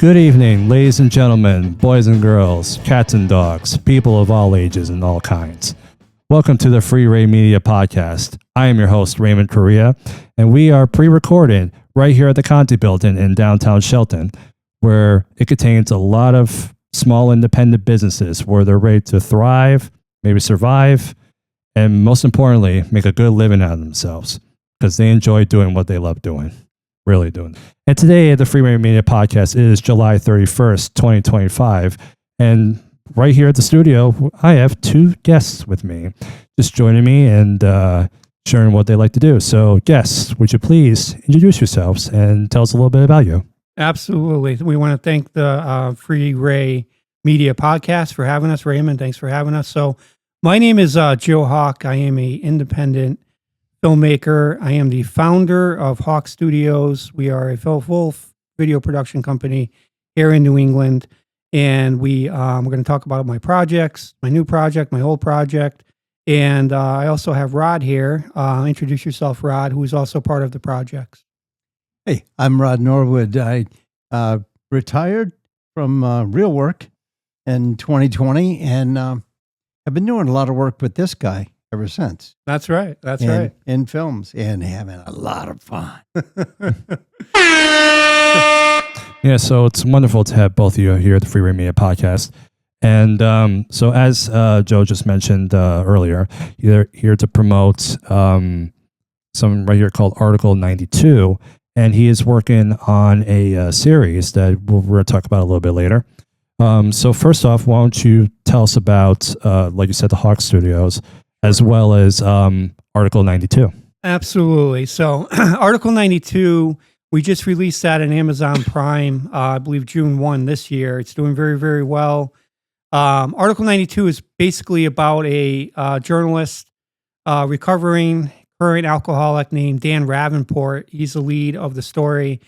Good evening, ladies and gentlemen, boys and girls, cats and dogs, people of all ages and all kinds. Welcome to the Free Ray Media Podcast. I am your host, Raymond Correa, and we are pre-recorded right here at the Conti Building in downtown Shelton, where it contains a lot of small independent businesses where they're ready to thrive, maybe survive, and most importantly, make a good living out of themselves because they enjoy doing what they love doing. Really doing. And today at the Free Ray Media Podcast is July 31st, 2025. And right here at the studio, I have two guests with me, just joining me and sharing what they like to do. So guests, would you please introduce yourselves and tell us a little bit about you? Absolutely. We want to thank the Free Ray Media Podcast for having us. Raymond, thanks for having us. So my name is Joe Hawk. I am an independent filmmaker. I am the founder of Hawk Studios. We are a full video production company here in New England. And we're going to talk about my projects, my new project, my old project. And I also have Rod here. Introduce yourself, Rod, who is also part of the projects. Hey, I'm Rod Norwood. I retired from real work in 2020, and I've been doing a lot of work with this guy ever since. That's right. That's right. In films and having a lot of fun. Yeah, so it's wonderful to have both of you here at the Free Ray Media Podcast. And so as Joe just mentioned earlier, you're here to promote something right here called Article 92. And he is working on a series that we're going to talk about a little bit later. So first off, why don't you tell us about, like you said, the Hawk Studios, as well as Article 92. Absolutely. So Article 92, we just released that on Amazon Prime, I believe June 1 this year. It's doing very, very well. Article 92 is basically about a journalist, recovering current alcoholic named Dan Ravenport. He's the lead of the story.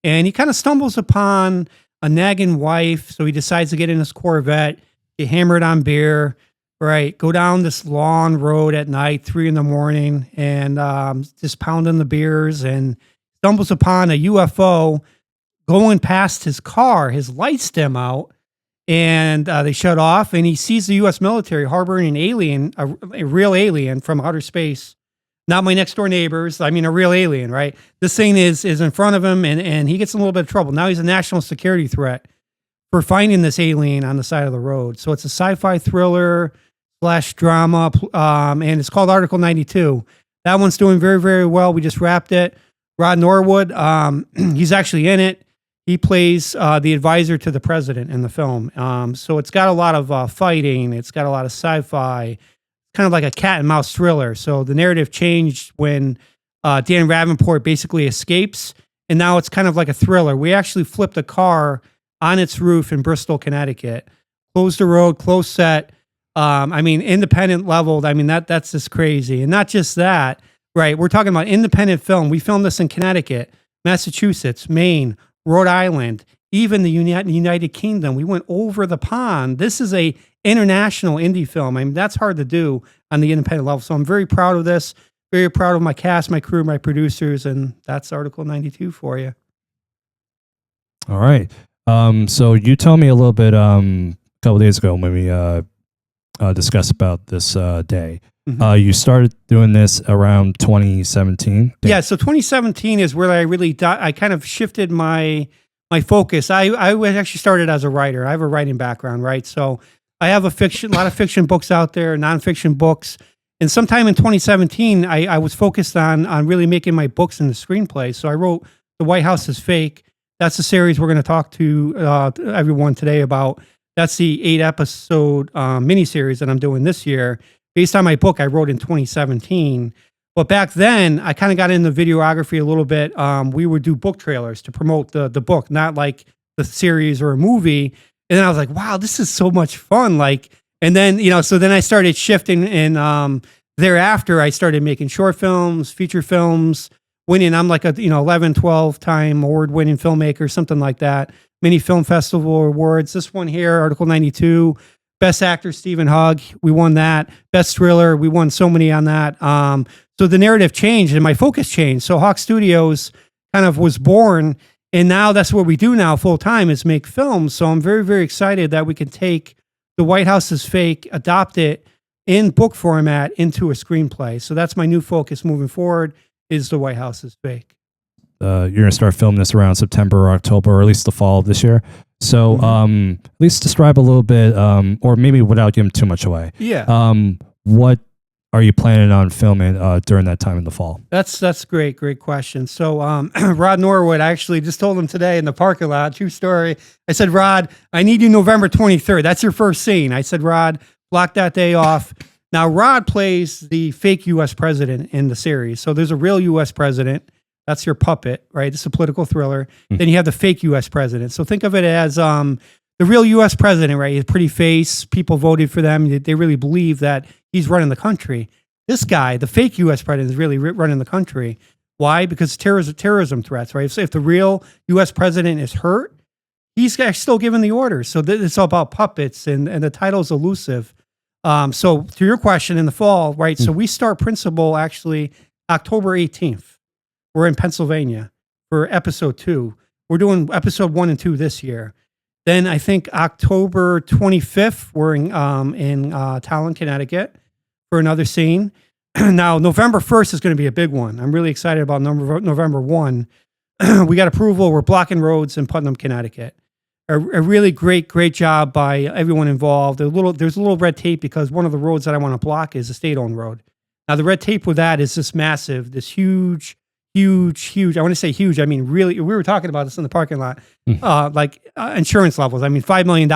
And he kind of stumbles upon a nagging wife. So he decides to get in his Corvette, get hammered on beer, right, go down this long road at night, 3 a.m, and just pounding the beers, and stumbles upon a UFO going past his car. His lights dim out, and they shut off, and he sees the U.S. military harboring an alien, a real alien from outer space. Not my next door neighbors. I mean, a real alien, right? This thing is in front of him, and he gets in a little bit of trouble. Now he's a national security threat for finding this alien on the side of the road. So it's a sci-fi thriller / drama, and it's called Article 92. That one's doing very, very well. We just wrapped it. Rod Norwood, he's actually in it. He plays the advisor to the president in the film. So it's got a lot of fighting. It's got a lot of sci-fi, kind of like a cat and mouse thriller. So the narrative changed when Dan Ravenport basically escapes, and now it's kind of like a thriller. We actually flipped a car on its roof in Bristol, Connecticut. Closed the road, closed set. I mean, independent leveled. I mean, that's just crazy. And not just that, right? We're talking about independent film. We filmed this in Connecticut, Massachusetts, Maine, Rhode Island, even the United Kingdom. We went over the pond. This is a international indie film. I mean, that's hard to do on the independent level. So I'm very proud of this, very proud of my cast, my crew, my producers, and that's Article 92 for you. All right. So you told me a little bit a couple days ago when we discuss about this day. Mm-hmm. You started doing this around 2017. Yeah, so 2017 is where I really I kind of shifted my focus. I actually started as a writer. I have a writing background, right? So I have a lot of fiction books out there, nonfiction books. And sometime in 2017, I was focused on really making my books into screenplays. So I wrote The White House is Fake. That's the series we're going to talk to everyone today about. That's the 8-episode miniseries that I'm doing this year, based on my book I wrote in 2017. But back then, I kind of got into videography a little bit. We would do book trailers to promote the book, not like the series or a movie. And then I was like, wow, this is so much fun. And then, so then I started shifting, and thereafter I started making short films, feature films, winning. I'm like a 11, 12 time award-winning filmmaker, something like that. Many film festival awards. This one here, Article 92, Best Actor Stephen Hogg, we won that. Best Thriller, we won so many on that. So the narrative changed and my focus changed. So Hawk Studios kind of was born And now that's what we do now full time is make films. So I'm very, very excited that we can take The White House is Fake, adopt it in book format into a screenplay. So that's my new focus moving forward is The White House is Fake. You're going to start filming this around September or October, or at least the fall of this year. So at least describe a little bit, or maybe without giving too much away. Yeah. What are you planning on filming during that time in the fall? That's great. Great question. So Rod Norwood, I actually just told him today in the parking lot, true story. I said, Rod, I need you November 23rd. That's your first scene. I said, Rod, block that day off. Now, Rod plays the fake U.S. president in the series. So there's a real U.S. president. That's your puppet, right? It's a political thriller. Then you have the fake U.S. president. So think of it as the real U.S. president, right? He's a pretty face. People voted for them. They really believe that he's running the country. This guy, the fake U.S. president, is really running the country. Why? Because terrorism threats, right? If the real U.S. president is hurt, he's still giving the orders. So it's all about puppets, and the title's elusive. So to your question, in the fall, right? So we start principal actually October 18th. We're in Pennsylvania for episode 2. We're doing episode 1 and 2 this year. Then I think October 25th, we're in Talon, Connecticut for another scene. Now, November 1st is going to be a big one. I'm really excited about November 1. We got approval. We're blocking roads in Putnam, Connecticut. A really great job by everyone involved. There's a little red tape because one of the roads that I want to block is a state-owned road. Now, the red tape with that is this massive, this huge. I want to say huge. I mean, really, we were talking about this in the parking lot, insurance levels. I mean, $5 million.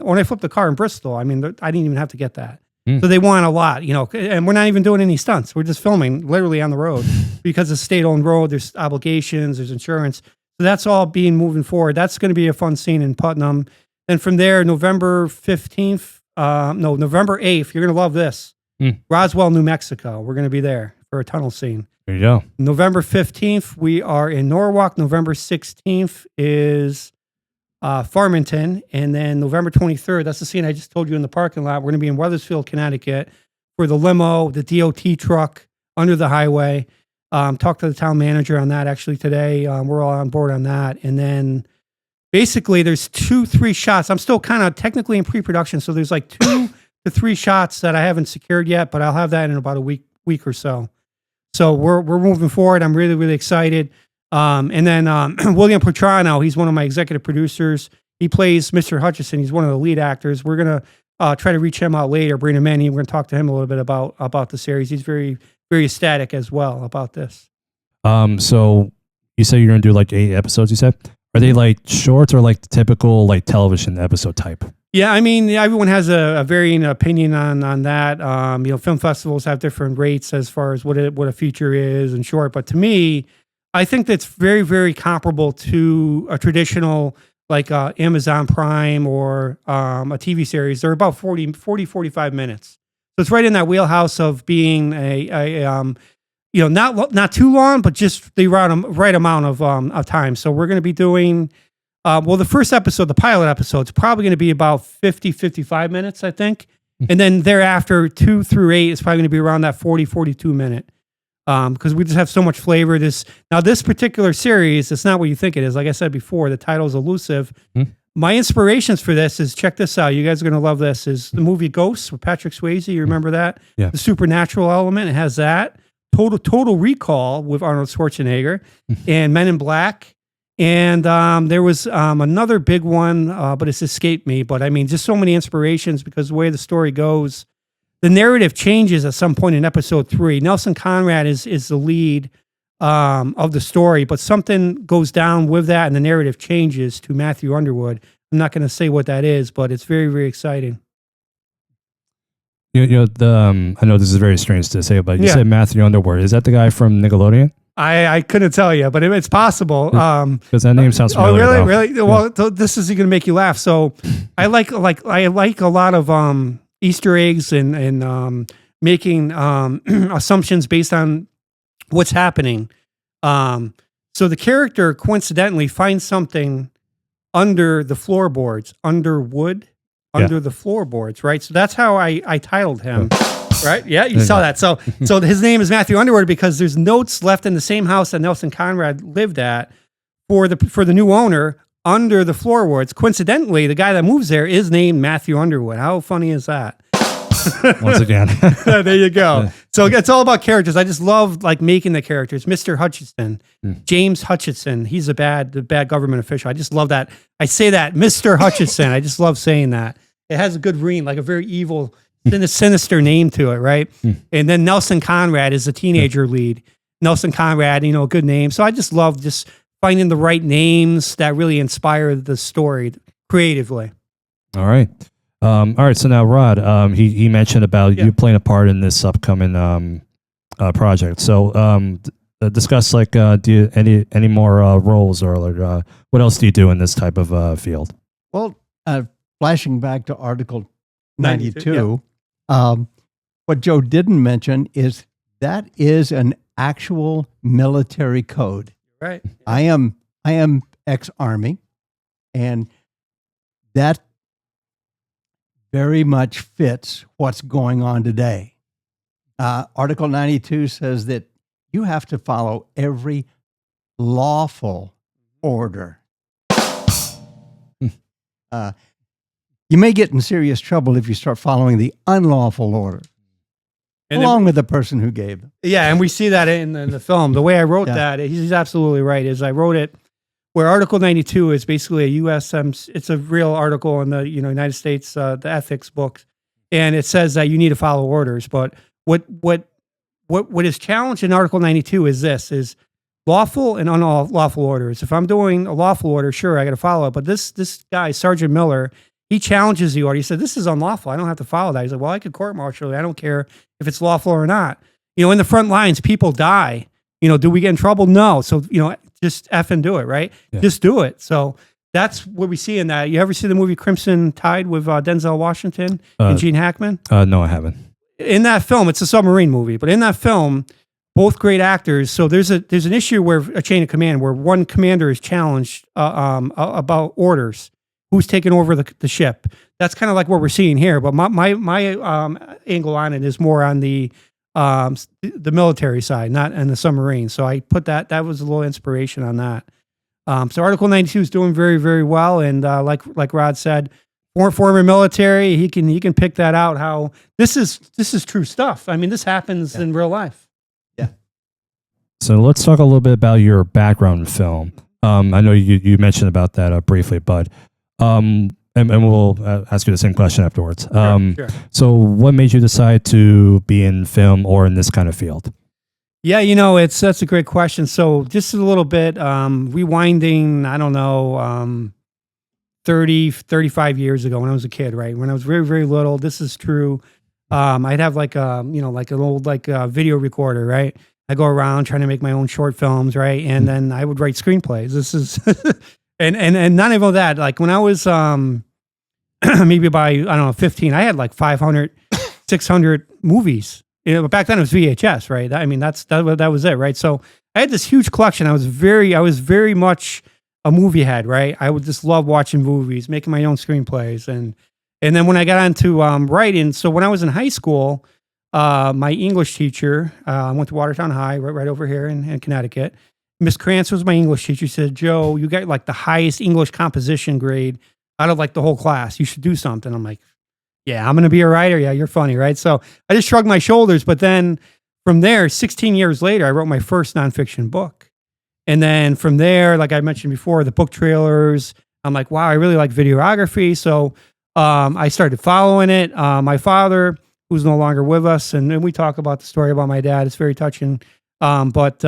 When I flipped the car in Bristol, I didn't even have to get that. So they want a lot, and we're not even doing any stunts. We're just filming literally on the road because it's a state-owned road. There's obligations, there's insurance. So that's all being moving forward. That's going to be a fun scene in Putnam. Then from there, November 8th, you're going to love this. Roswell, New Mexico. We're going to be there for a tunnel scene. There you go. November 15th, we are in Norwalk. November 16th is Farmington. And then November 23rd, that's the scene I just told you in the parking lot. We're going to be in Wethersfield, Connecticut for the limo, the DOT truck under the highway. Talked to the town manager on that actually today. We're all on board on that. And then basically there's 2-3 shots. I'm still kind of technically in pre-production. So there's like 2 to 3 shots that I haven't secured yet, but I'll have that in about a week or so. So we're moving forward. I'm really, really excited. And then William Petrano, he's one of my executive producers. He plays Mr. Hutchison. He's one of the lead actors. We're going to try to reach him out later, bring him in. We're going to talk to him a little bit about the series. He's very, very ecstatic as well about this. So you said you're going to do like 8 episodes, you said? Are they like shorts or like the typical like television episode type? Yeah, everyone has a varying opinion on that. Film festivals have different rates as far as what a feature is and short. But to me, I think that's very, very comparable to a traditional like Amazon Prime or a TV series. They're about 45 minutes. So it's right in that wheelhouse of being not too long, but just the right amount of time. So we're going to be doing. The first episode, the pilot episode, is probably going to be about 55 minutes, I think. And then thereafter, 2 through 8 is probably going to be around that 42 minute. Because we just have so much flavor. This particular series, it's not what you think it is. Like I said before, the title's elusive. My inspirations for this is, check this out. You guys are going to love this, is the movie Ghosts with Patrick Swayze. You remember that? Yeah. The supernatural element, it has that. Total Recall with Arnold Schwarzenegger and Men in Black. And there was another big one, but it's escaped me. But just so many inspirations because the way the story goes, the narrative changes at some point in episode 3. Nelson Conrad is the lead of the story, but something goes down with that, and the narrative changes to Matthew Underwood. I'm not going to say what that is, but it's very, very exciting. I know this is very strange to say, but you said Matthew Underwood. Is that the guy from Nickelodeon? I couldn't tell you, but it's possible. Because that name sounds familiar. Oh, really? Yeah. Well, this is going to make you laugh. So I like a lot of Easter eggs and making assumptions based on what's happening. So the character coincidentally finds something under the floorboards, under the floorboards, right? So that's how I titled him. Right? Yeah, you saw that. So his name is Matthew Underwood because there's notes left in the same house that Nelson Conrad lived at for the new owner under the floorboards. Coincidentally, the guy that moves there is named Matthew Underwood. How funny is that? Once again. There you go. So it's all about characters. I just love like making the characters. Mr. Hutchinson, James Hutchinson. He's the bad government official. I just love that. I say that, Mr. Hutchinson. I just love saying that. It has a good ring, like a very evil, sinister name to it, right? And then Nelson Conrad is the teenager lead. Nelson Conrad, you know, a good name. So I just love just finding the right names that really inspire the story creatively. All right. So now Rod, he mentioned about you playing a part in this upcoming project. So discuss like do you any more roles or what else do you do in this type of field? Well, flashing back to Article 92, what Joe didn't mention is that is an actual military code. Right. I am ex-Army, and that very much fits what's going on today. Article 92 says that you have to follow every lawful order. You may get in serious trouble if you start following the unlawful order, And along with the person who gave them. Yeah, and we see that in the film. The way I wrote that, he's absolutely right. Is I wrote it where Article 92 is basically a U.S. It's a real article in the United States, the ethics books, and it says that you need to follow orders. But what is challenged in Article 92 is this: is lawful and unlawful orders. If I'm doing a lawful order, sure, I got to follow it. But this guy, Sergeant Miller, he challenges the order. He said, "This is unlawful. I don't have to follow that." He's like, "Well, I could court-martial it. I don't care if it's lawful or not." In the front lines, people die. Do we get in trouble? No. So, just effing do it, right? Yeah. Just do it. So that's what we see in that. You ever see the movie Crimson Tide with Denzel Washington and Gene Hackman? No, I haven't. In that film, it's a submarine movie, but in that film, both great actors. So there's an issue where a chain of command where one commander is challenged about orders. Who's taking over the ship? That's kind of like what we're seeing here. But my angle on it is more on the military side, not on the submarine. So I put that was a little inspiration on that. So Article 92 is doing very, very well, and like Rod said, former military, he can pick that out. How this is true stuff. I mean, this happens in real life. Yeah. So let's talk a little bit about your background in film. I know you mentioned about that briefly, but. And we'll ask you the same question afterwards. Sure. So what made you decide to be in film or in this kind of field? Yeah, that's a great question. So just a little bit, rewinding, I don't know, 30, 35 years ago when I was a kid, right? When I was very, very little, this is true. I'd have like an old video recorder, right? I go around trying to make my own short films, right? And then I would write screenplays. This is... And not even that, like when I was maybe by, I don't know, 15, I had like 500, 600 movies. Back then it was VHS, right? I mean, that was it, right? So I had this huge collection. I was very much a movie head, right? I would just love watching movies, making my own screenplays. And then when I got onto writing, so when I was in high school, my English teacher, I went to Watertown High, right over here in Connecticut. Miss Krantz was my English teacher. She said, "Joe, you got like the highest English composition grade out of like the whole class. You should do something." I'm like, "Yeah, I'm going to be a writer. Yeah, you're funny, right?" So I just shrugged my shoulders. But then from there, 16 years later, I wrote my first nonfiction book. And then from there, like I mentioned before, the book trailers, I'm like, wow, I really like videography. So I started following it. My father, who's no longer with us, and we talk about the story about my dad. It's very touching. But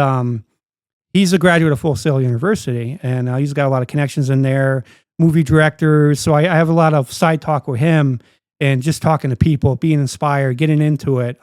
he's a graduate of Full Sail University, and he's got a lot of connections in there, movie directors. So I have a lot of side talk with him and just talking to people, being inspired, getting into it.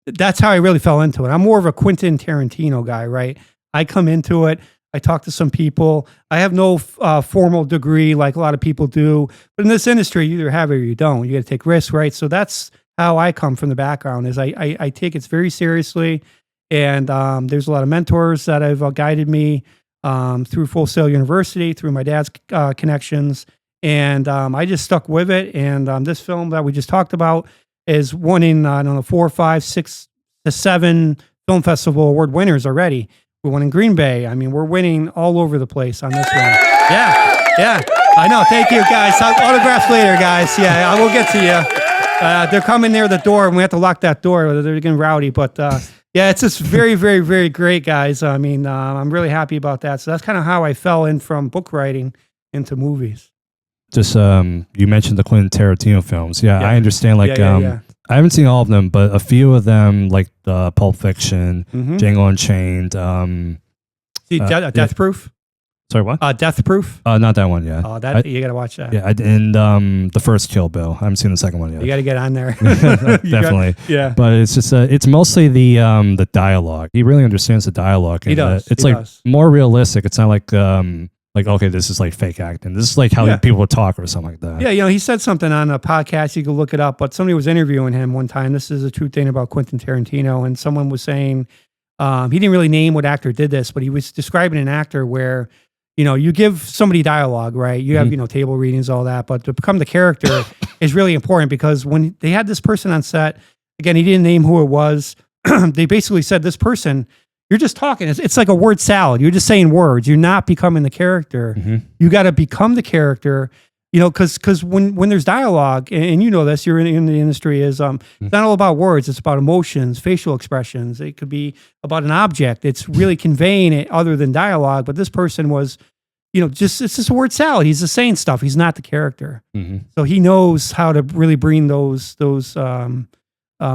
That's how I really fell into it. I'm more of a Quentin Tarantino guy, right? I come into it. I talk to some people. I have no formal degree like a lot of people do. But in this industry, you either have it or you don't. You got to take risks, right? So that's how I come from the background is I take it very seriously. And there's a lot of mentors that have guided me through Full Sail University, through my dad's connections. And I just stuck with it. And this film that we just talked about is winning, 4, 5, 6 to 7 film festival award winners already. We won in Green Bay. I mean, we're winning all over the place on this one. Yeah. I know. Thank you, guys. Autographs later, guys. Yeah, I will get to you. They're coming near the door, and we have to lock that door. They're getting rowdy, but yeah, it's just very, very, very great, guys. I mean, I'm really happy about that. So that's kind of how I fell in from book writing into movies. Just you mentioned the Quentin Tarantino films. Yeah, I understand. Like, Yeah. I haven't seen all of them, but a few of them, like Pulp Fiction, Django Unchained. See, Death Proof. Sorry, what? Death Proof. Not that one yet. Oh, that you got to watch that. Yeah, and the first Kill Bill. I haven't seen the second one yet. You got to get on there. Definitely. Yeah. But it's just it's mostly the dialogue. He really understands the dialogue. And, He does. It's He like does. more realistic. It's not like okay, this is like fake acting. This is like how people would talk or something like that. Yeah, he said something on a podcast. You can look it up. But somebody was interviewing him one time. This is a true thing about Quentin Tarantino. And someone was saying he didn't really name what actor did this, but he was describing an actor where, you give somebody dialogue, right? You have, table readings, all that. But to become the character is really important because when they had this person on set, again, he didn't name who it was. They basically said, this person, you're just talking. It's like a word salad. You're just saying words. You're not becoming the character. You got to become the character, because when there's dialogue, and you know this, you're in the industry, is it's not all about words. It's about emotions, facial expressions. It could be about an object. It's really conveying it other than dialogue. But this person was, it's just a word salad. He's just saying stuff. He's not the character. So he knows how to really bring those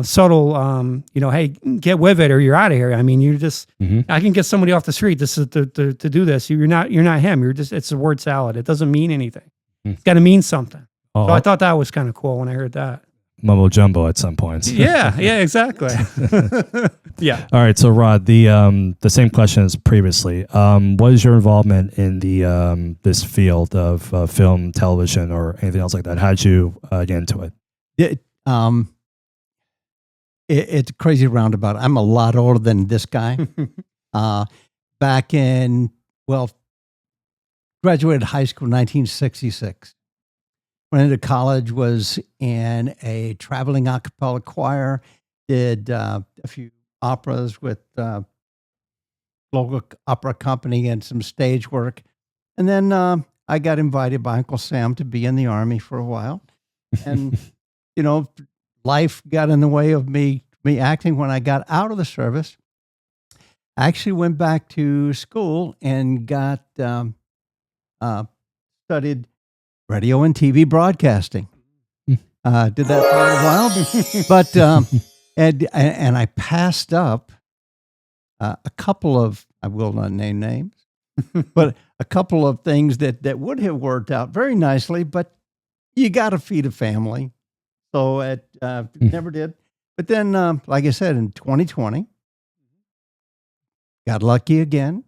subtle, hey, get with it or you're out of here. I mean, you just, I can get somebody off the street to do this. You're not him. It's a word salad. It doesn't mean anything. It's got to mean something. So I thought that was kind of cool when I heard that. Mumbo jumbo at some points. Yeah, exactly. Yeah. All right. So Rod, the same question as previously. What is your involvement in the this field of film, television, or anything else like that? How did you get into it? It's a crazy roundabout. I'm a lot older than this guy. Back in, graduated high school in 1966. Went into college, was in a traveling a cappella choir, did a few operas with local opera company and some stage work. And then I got invited by Uncle Sam to be in the Army for a while. And, life got in the way of me acting. When I got out of the service, I actually went back to school and got studied radio and TV broadcasting. Did that for a while, but and I passed up a couple of, I will not name names, but a couple of things that would have worked out very nicely. But you got to feed a family, so it never did. But then, like I said, in 2020, got lucky again.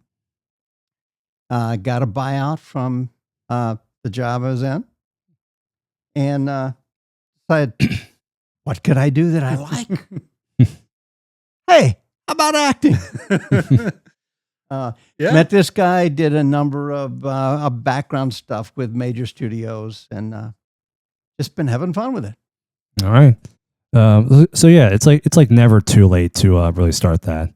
Got a buyout from the job I was in, and decided, what could I do that I like? Hey, how about acting? Met this guy, did a number of background stuff with major studios, and just been having fun with it. All right. So yeah, it's like never too late to really start that.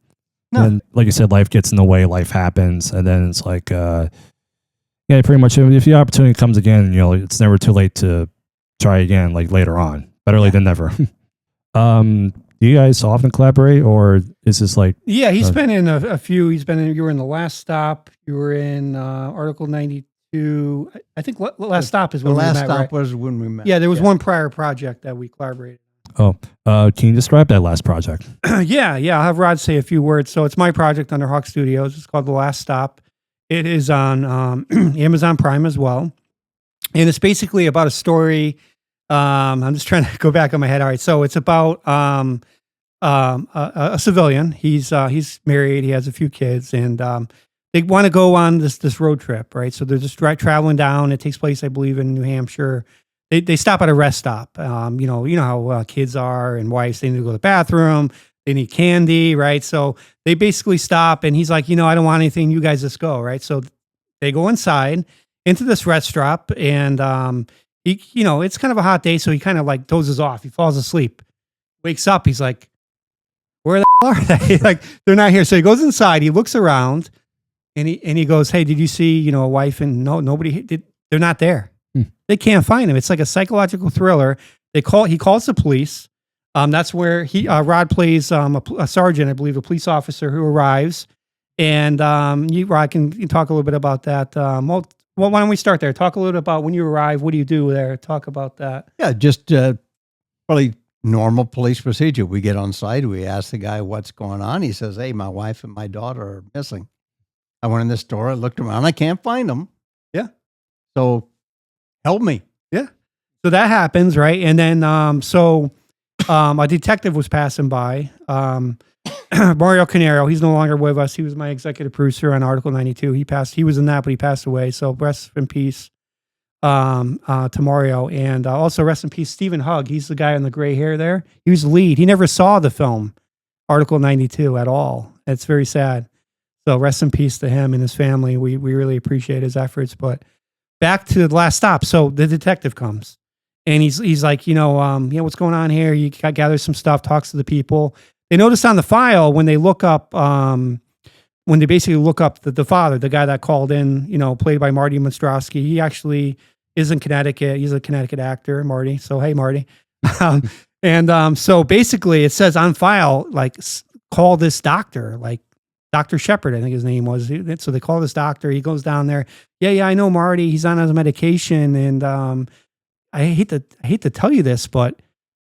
No. And like you said, life gets in the way, life happens, and then it's like, pretty much if the opportunity comes again, it's never too late to try again, like later on. Better late than never. Do you guys often collaborate, or is this like? Yeah, he's been in a few. You were in The Last Stop. You were in Article 92. I think Last Stop is when we met. The Last Stop right? was when we met. Yeah, there was one prior project that we collaborated. Can you describe that last project? Yeah. I'll have Rod say a few words. So it's my project under Hawk Studios. It's called The Last Stop. It is on Amazon Prime as well. And it's basically about a story. I'm just trying to go back in my head. All right. So it's about a civilian. He's married. He has a few kids. And they want to go on this road trip, right? So they're just traveling down. It takes place, I believe, in New Hampshire. They stop at a rest stop. You know how kids are and wives, they need to go to the bathroom. They need candy, right? So they basically stop, and he's like, I don't want anything. You guys just go, right? So they go inside into this rest stop, and he, it's kind of a hot day, so he kind of like dozes off. He falls asleep, wakes up. He's like, where the hell are they? Like, they're not here. So he goes inside, he looks around, and he goes, hey, did you see, a wife? And no, nobody did. They're not there. They can't find him. It's like a psychological thriller. He calls the police. That's where Rod plays a sergeant, I believe, a police officer who arrives. And Rod, can talk a little bit about that. Well, why don't we start there? Talk a little bit about when you arrive. What do you do there? Talk about that. Yeah, just probably normal police procedure. We get on site. We ask the guy what's going on. He says, hey, my wife and my daughter are missing. I went in the store. I looked around. I can't find them. Yeah. So help me. Yeah. So that happens, right? And then a detective was passing by. Mario Canero, he's no longer with us. He was my executive producer on Article 92. He was in that, but he passed away. So rest in peace to Mario. And also rest in peace, Stephen Hugg. He's the guy in the gray hair there. He was the lead. He never saw the film, Article 92, at all. It's very sad. So rest in peace to him and his family. We really appreciate his efforts. But back to the last stop. So the detective comes. And he's like, what's going on here? You gather some stuff, talks to the people. They notice on the file when they look up, when they basically look up the father, the guy that called in, played by Marty Monstrowski. He actually is in Connecticut. He's a Connecticut actor, Marty. So, hey, Marty. So basically it says on file, like, call this doctor, like Dr. Shepard, I think his name was. So they call this doctor. He goes down there. Yeah, I know Marty. He's on his medication. And I hate to tell you this, but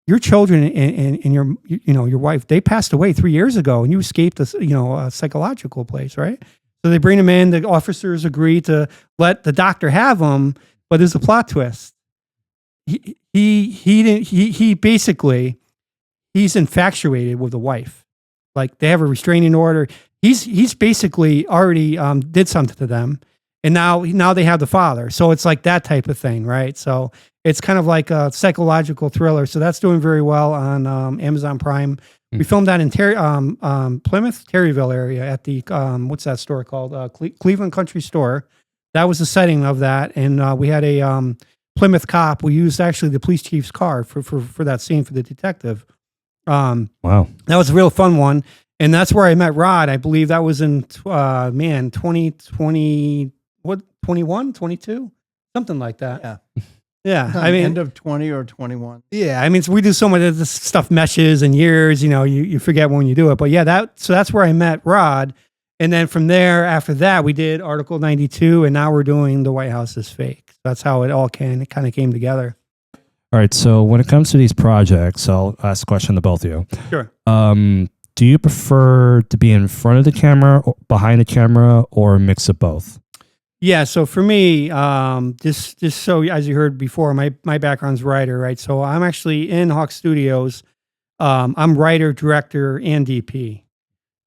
your children and your wife, they passed away 3 years ago, and you escaped a psychological place, right? So they bring him in. The officers agree to let the doctor have him, but there's a plot twist. He basically, he's infatuated with the wife. Like, they have a restraining order. He's basically already did something to them, and now they have the father. So it's like that type of thing, right? So it's kind of like a psychological thriller. So that's doing very well on Amazon Prime. We filmed that in Plymouth, Terryville area at the what's that store called? Cleveland Country Store. That was the setting of that, and we had a Plymouth cop. We used actually the police chief's car for that scene for the detective. Wow, that was a real fun one. And that's where I met Rod. I believe that was in 2020, 21, 22, something like that. Yeah. Yeah. I mean, end of 20 or 21. Yeah. I mean, so we do so much of this stuff meshes and years, you forget when you do it. But yeah, so that's where I met Rod. And then from there, after that, we did Article 92, and now we're doing The White House is Fake. So that's how it all kind of came together. All right. So when it comes to these projects, I'll ask a question to both of you. Sure. Do you prefer to be in front of the camera, or behind the camera, or a mix of both? Yeah. So for me, just so as you heard before, my background's writer, right? So I'm actually in Hawk Studios. I'm writer, director, and DP.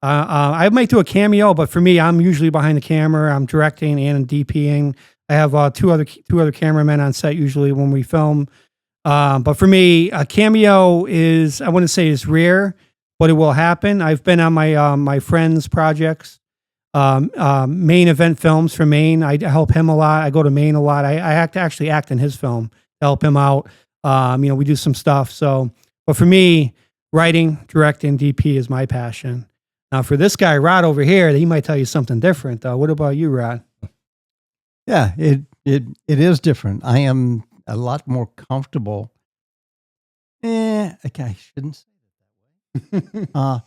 I might do a cameo, but for me, I'm usually behind the camera. I'm directing and DPing. I have two other cameramen on set usually when we film. But for me, a cameo I wouldn't say is rare, but it will happen. I've been on my friend's projects, Maine event films for Maine. I help him a lot. I go to Maine a lot. I actually act in his film to help him out. We do some stuff. So, but for me, writing, directing, DP is my passion. Now, for this guy, Rod over here, he might tell you something different, though. What about you, Rod? Yeah, it is different. I am a lot more comfortable. Okay, I shouldn't say it that way.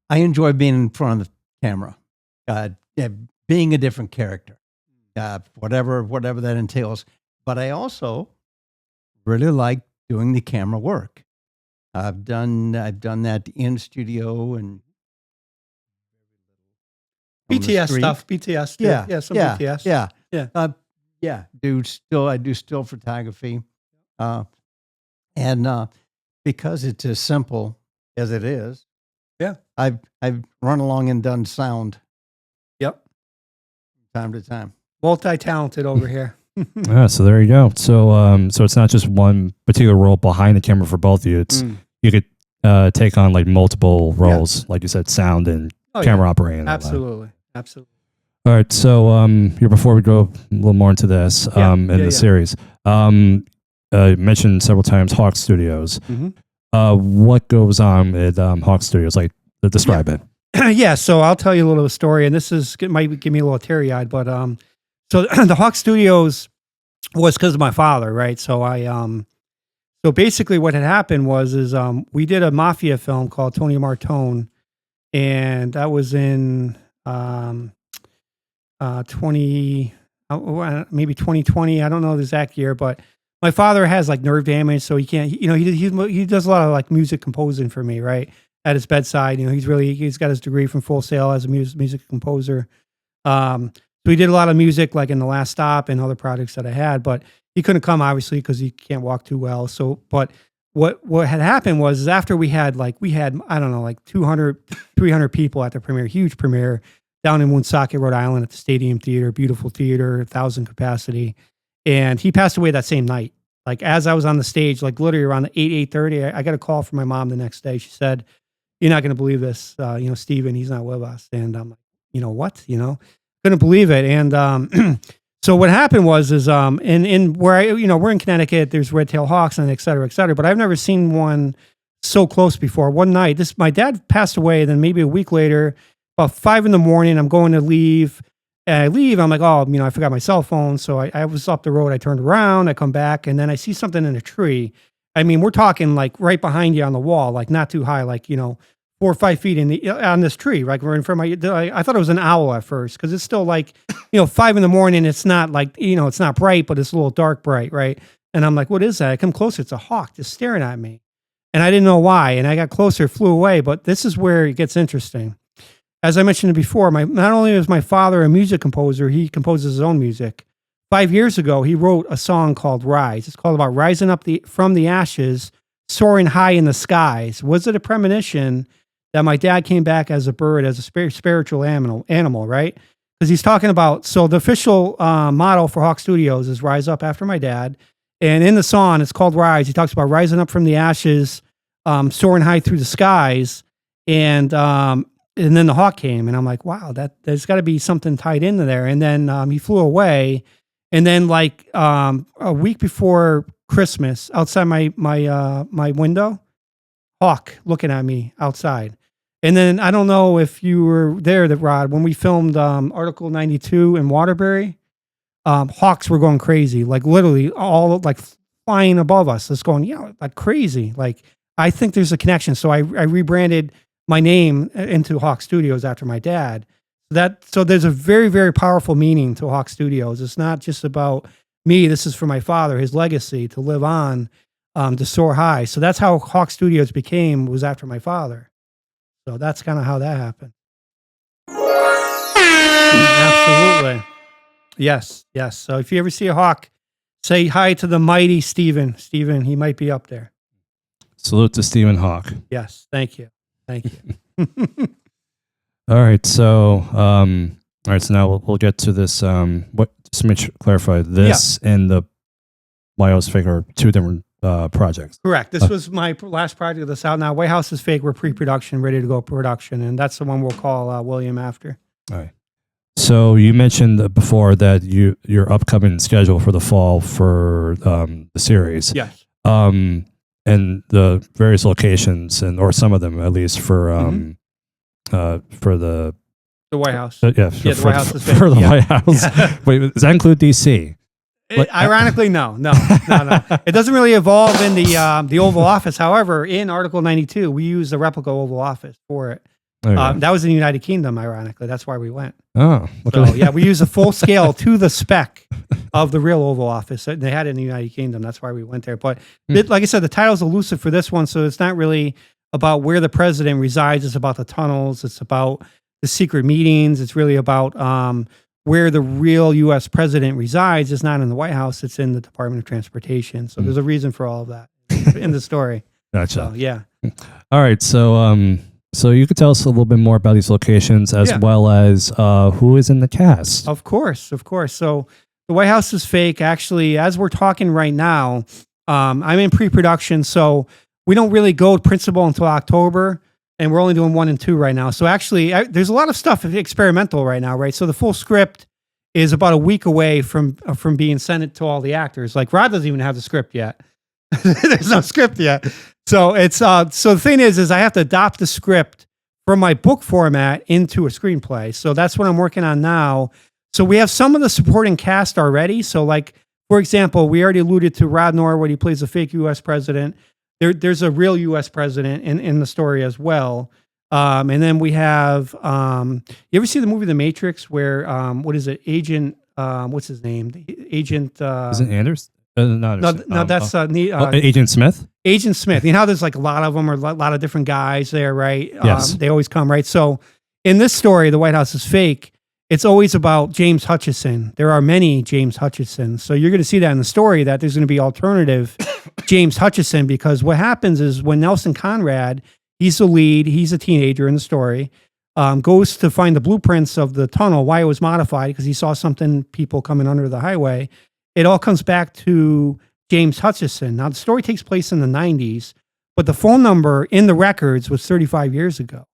I enjoy being in front of the camera, being a different character, whatever that entails. But I also really like doing the camera work. I've done that in studio and BTS stuff. BTS. Yeah. Some BTS. Yeah. Yeah. I do still photography. And because it's as simple as it is. Yeah. I've run along and done sound. Yep. Time to time. Multi-talented over here. Yeah, so there you go. So so it's not just one particular role behind the camera for both of you. It's you could take on like multiple roles, like you said, sound and camera operating. And Absolutely. Absolutely. All right. So here, before we go a little more into this in the series, mentioned several times Hawk Studios. Mm-hmm. what goes on at Hawk Studios? Like, describe it. Yeah, so I'll tell you a little story, and this is might give me a little teary-eyed, but so the Hawk Studios was because of my father, right? So so basically what had happened was we did a mafia film called Tony Martone, and that was in 20 maybe 2020. I don't know the exact year, but my father has like nerve damage, so he can't. He does a lot of like music composing for me, right? At his bedside, he's got his degree from Full Sail as a music composer. So he did a lot of music like in The Last Stop and other projects that I had, but he couldn't come obviously because he can't walk too well. So, but what had happened was after we had I don't know, like 200, 300 people at the premiere, huge premiere down in Woonsocket, Rhode Island at the Stadium Theater, beautiful theater, 1,000 capacity. And he passed away that same night. Like as I was on the stage, like literally around 8:30, I got a call from my mom the next day. She said, "You're not going to believe this. Steven, he's not with us." And I'm like, what? Couldn't believe it. And so what happened was in where we're in Connecticut, there's red-tailed hawks and et cetera, but I've never seen one so close before. One night, my dad passed away, then maybe a week later, about 5 a.m, I'm going to leave. And I leave, I'm like, I forgot my cell phone. So I was up the road, I turned around, I come back, and then I see something in a tree. I mean, we're talking like right behind you on the wall, like not too high, like, 4 or 5 feet on this tree, right? We're in front of I thought it was an owl at first, because it's still like, 5 a.m. It's not like, it's not bright, but it's a little dark bright, right? And I'm like, what is that? I come closer, it's a hawk just staring at me. And I didn't know why. And I got closer, flew away, but this is where it gets interesting. As I mentioned before, not only is my father a music composer, he composes his own music. 5 years ago, he wrote a song called Rise. It's called about rising up from the ashes, soaring high in the skies. Was it a premonition that my dad came back as a bird, as a spiritual animal, right? Because he's talking about, so the official motto for Hawk Studios is rise up after my dad. And in the song, it's called Rise. He talks about rising up from the ashes, soaring high through the skies. And then the hawk came, and I'm like, wow, there's got to be something tied into there. And then he flew away. And then like a week before Christmas, outside my window, hawk looking at me outside. And then I don't know if you were there, Rod, when we filmed Article 92 in Waterbury, hawks were going crazy, like literally all like flying above us. It's going, like crazy. Like I think there's a connection. So I rebranded my name into Hawk Studios after my dad. So there's a very, very powerful meaning to Hawk Studios. It's not just about me. This is for my father, his legacy to live on, to soar high. So that's how Hawk Studios was after my father. So that's kind of how that happened. Absolutely. Yes. So if you ever see a hawk, say hi to the mighty Steven. Steven, he might be up there. Salute to Stephen Hawk. Yes. Thank you. All right. So, so now we'll get to this. Just to clarify, this and the White House Fake are two different projects. Correct. This was my last project that's out now. White House is Fake. We're pre-production, ready to go production, and that's the one we'll call William after. All right. So you mentioned before that your upcoming schedule for the fall for the series. Yes. And the various locations, or some of them at least, for the White House. The White House is for the White House. Yeah. Wait, does that include DC? Ironically, no. It doesn't really evolve in the Oval Office. However, in Article 92, we use the replica Oval Office for it. That was in the United Kingdom, ironically. That's why we went. Oh, okay. So, we use a full scale to the spec of the real Oval Office. They had it in the United Kingdom. That's why we went there. But like I said, the title's elusive for this one, so it's not really about where the president resides. It's about the tunnels. It's about the secret meetings. It's really about where the real U.S. president resides. It's not in the White House. It's in the Department of Transportation. So there's a reason for all of that in the story. Gotcha. So, yeah. All right. So you could tell us a little bit more about these locations as well as who is in the cast. Of course. So the White House is Fake. Actually, as we're talking right now, I'm in pre-production, so we don't really go principal until October, and we're only doing 1 and 2 right now. So actually, there's a lot of stuff experimental right now, right? So the full script is about a week away from being sent to all the actors. Like Rod doesn't even have the script yet. There's no script yet. So it's so the thing is I have to adopt the script from my book format into a screenplay. So that's what I'm working on now. So we have some of the supporting cast already. So like, for example, we already alluded to Rod Norwood. He plays a fake U.S. president. There's a real U.S. president in the story as well. And then we have, you ever see the movie The Matrix where, what is it? Agent, what's his name? Agent, Isn't Anders? no, that's Agent Smith. Agent Smith. You know how there's like a lot of them or a lot of different guys there, right? Yes. They always come, right? So in this story, The White House is Fake, it's always about James Hutchison. There are many James Hutchisons. So you're going to see that in the story that there's going to be alternative James Hutchison, because what happens is when Nelson Conrad, he's the lead, he's a teenager in the story, goes to find the blueprints of the tunnel, why it was modified, because he saw something, people coming under the highway. It all comes back to James Hutchison. Now, the story takes place in the 90s, but the phone number in the records was 35 years ago.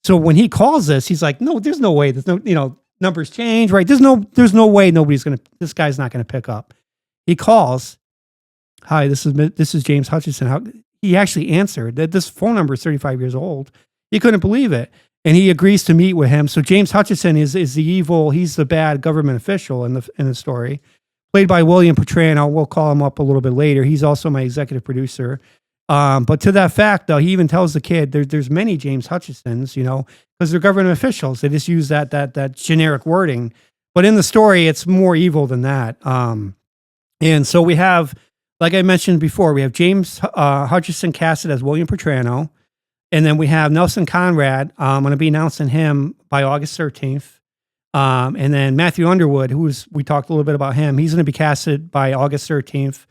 So when he calls this, he's like, no, there's no way. There's no, numbers change, right? There's no way this guy's not going to pick up. He calls, hi, this is James Hutchison. He actually answered that this phone number is 35 years old. He couldn't believe it. And he agrees to meet with him. So James Hutchison is the evil, he's the bad government official in the story, played by William Petrano. We'll call him up a little bit later. He's also my executive producer. But to that fact, though, he even tells the kid there's many James Hutchisons, because they're government officials. They just use that generic wording. But in the story, it's more evil than that. And so we have, like I mentioned before, we have James Hutchison casted as William Petrano. And then we have Nelson Conrad. I'm going to be announcing him by August 13th. And then Matthew Underwood, we talked a little bit about him. He's going to be casted by August 13th.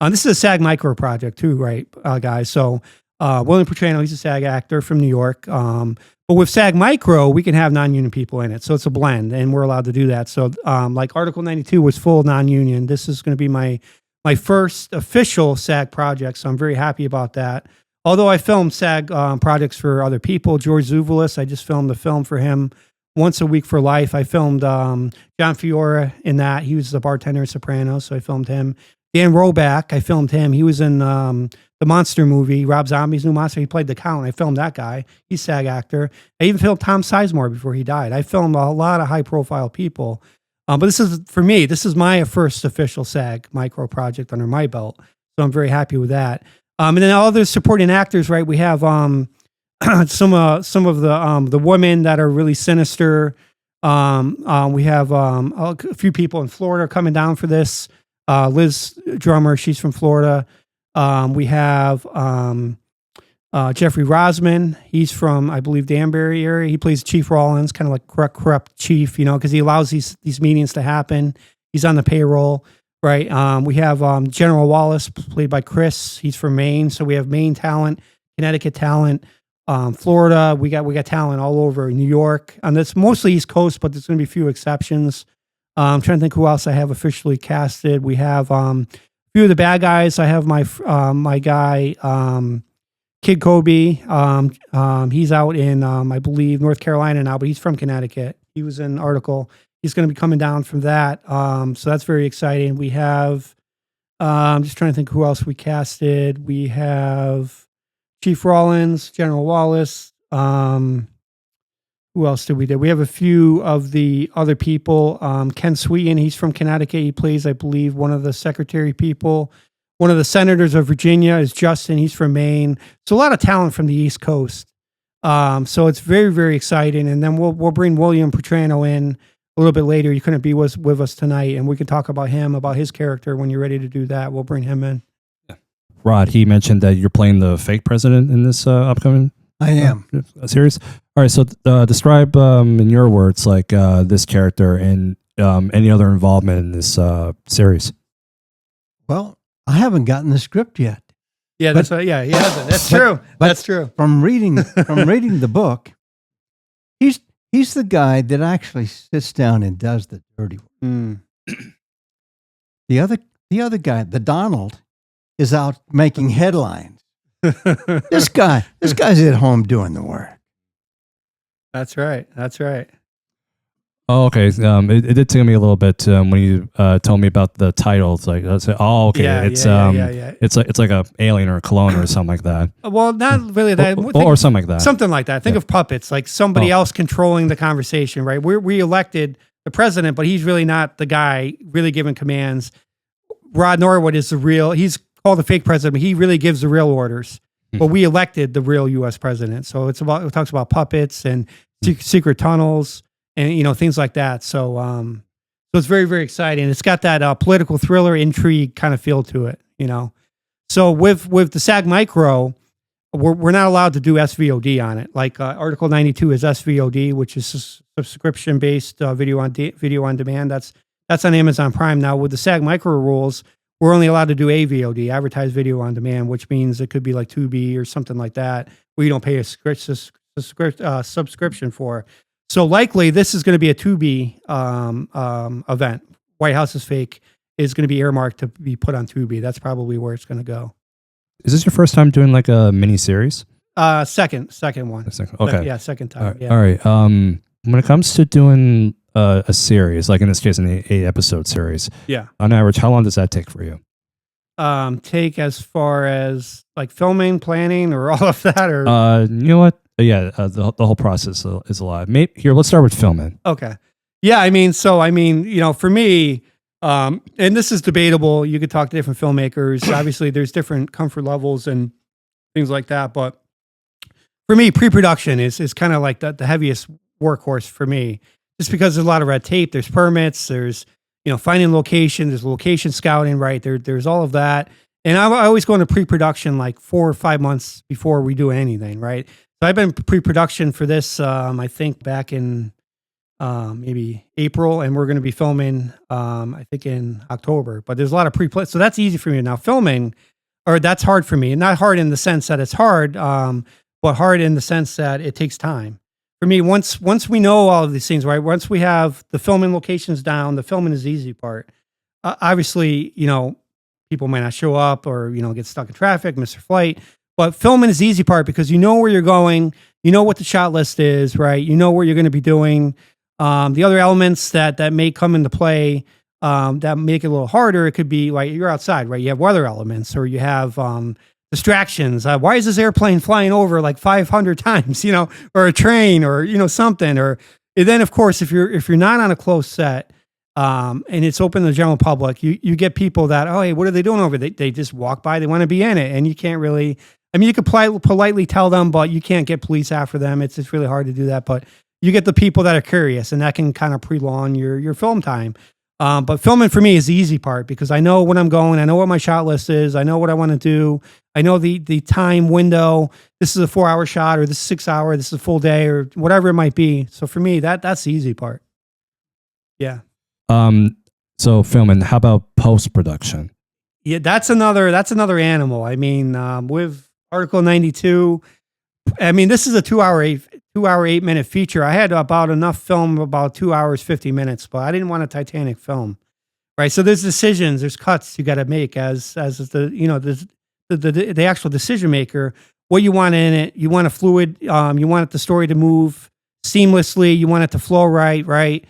This is a SAG Micro project too, right, guys? So William Petrano, he's a SAG actor from New York. But with SAG Micro, we can have non-union people in it. So it's a blend, and we're allowed to do that. So like Article 92 was full non-union. This is going to be my first official SAG project, so I'm very happy about that. Although I filmed SAG projects for other people. George Zuvalis, I just filmed a film for him, Once a Week for Life. I filmed John Fiora in that. He was the bartender in Sopranos, so I filmed him. Dan Roback, I filmed him. He was in the Monster movie, Rob Zombie's new Monster. He played the Count. I filmed that guy. He's a SAG actor. I even filmed Tom Sizemore before he died. I filmed a lot of high-profile people. But this is my first official SAG Micro project under my belt. So I'm very happy with that. And then all the supporting actors, right? We have some of the women that are really sinister. We have a few people in Florida coming down for this. Liz Drummer, she's from Florida. We have Jeffrey Rosman. He's from, I believe, Danbury area. He plays Chief Rollins, kind of like corrupt chief, because he allows these meetings to happen. He's on the payroll, right? We have General Wallace, played by Chris. He's from Maine, so we have Maine talent, Connecticut talent, Florida. We got talent all over New York, and that's mostly East Coast, but there's going to be a few exceptions. I'm trying to think who else I have officially casted. We have a few of the bad guys. I have my guy, Kid Kobe. He's out in, I believe, North Carolina now, but he's from Connecticut. He was in an article. He's going to be coming down from that. So that's very exciting. We have, I'm just trying to think who else we casted. We have Chief Rollins, General Wallace. Who else did we do? We have a few of the other people. Ken Sweeten, he's from Connecticut. He plays, I believe, one of the secretary people. One of the senators of Virginia is Justin. He's from Maine. So a lot of talent from the East Coast. So it's very, very exciting. And then we'll bring William Petrano in a little bit later. He couldn't be with us tonight, and we can talk about him, about his character. When you're ready to do that, we'll bring him in. Rod, he mentioned that you're playing the fake president in this upcoming I am. series. All right, so describe in your words like this character and any other involvement in this series. Well, I haven't gotten the script yet. Yeah, he hasn't. That's true. That's true. From reading the book, he's the guy that actually sits down and does the dirty work. Mm. The other guy, the Donald, is out making headlines. This guy's at home doing the work. That's right. Oh, okay. It did take me a little bit when you told me about the title. It's like, I said, oh, okay. Yeah, It's yeah. it's like a alien or a clone or something like that, Well, not really that. or something like that. Something like that. Think of puppets, like somebody else controlling the conversation, right? We elected the president, but he's really not the guy really giving commands. Rod Norwood is the real. He's called the fake president, but he really gives the real orders. But we elected the real U.S. president, so it talks about puppets and secret tunnels and things like that. So so it's very, very exciting. It's got that political thriller intrigue kind of feel to it. So with the SAG Micro, we're not allowed to do SVOD on it. Like Article 92 is SVOD, which is subscription based video on demand. That's on Amazon Prime now. With the SAG Micro rules, we're only allowed to do AVOD, advertised video on demand, which means it could be like Tubi or something like that, where you don't pay a subscription for. So likely this is going to be a Tubi event. White House is Fake is going to be earmarked to be put on Tubi. That's probably where it's going to go. Is this your first time doing like a mini series? Second one. Okay. Yeah, second time. All right. When it comes to doing a series, like in this case, an 8-episode series, on average, how long does that take for you? Take as far as like filming, planning, or all of that, or you know what? Yeah, the whole process is a lot. Here, let's start with filming. Okay. Yeah, for me, and this is debatable. You could talk to different filmmakers. Obviously, there's different comfort levels and things like that. But for me, pre-production is kind of like the heaviest workhorse for me, just because there's a lot of red tape. There's permits. There's finding location. There's location scouting. Right there's all of that. And I always go into pre-production like 4 or 5 months before we do anything. Right. So I've been pre-production for this. I think back in maybe April, and we're going to be filming, I think in October, but there's a lot of pre-play. So that's easy for me now. Filming, or that's hard for me, and not hard in the sense that it's hard, but hard in the sense that it takes time for me. Once we know all of these things, right? Once we have the filming locations down, the filming is the easy part. Obviously, people might not show up or, get stuck in traffic, miss their flight, but filming is the easy part because you know where you're going, you know what the shot list is, right? You know what you're going to be doing. The other elements that may come into play that make it a little harder, it could be like you're outside, right? You have weather elements, or you have distractions. Why is this airplane flying over like 500 times, or a train, or something? Or and then, of course, if you're not on a closed set and it's open to the general public, you get people that, oh, hey, what are they doing over there? They just walk by, they want to be in it, and you can't really. I mean, you could politely tell them, but you can't get police after them. It's really hard to do that, but you get the people that are curious, and that can kind of prolong your film time. But filming for me is the easy part because I know when I'm going, I know what my shot list is, I know what I want to do, I know the time window. This is a 4-hour shot, or this is 6 hour, this is a full day, or whatever it might be. So for me, that's the easy part. Yeah. So filming. How about post production? Yeah, that's another animal. I mean, with Article 92. I mean, this is a 8-minute feature. I had about enough film, about 2 hours, 50 minutes, but I didn't want a Titanic film, right? So there's decisions, there's cuts you got to make as the actual decision maker. What you want in it, you want a fluid, you want the story to move seamlessly, you want it to flow right?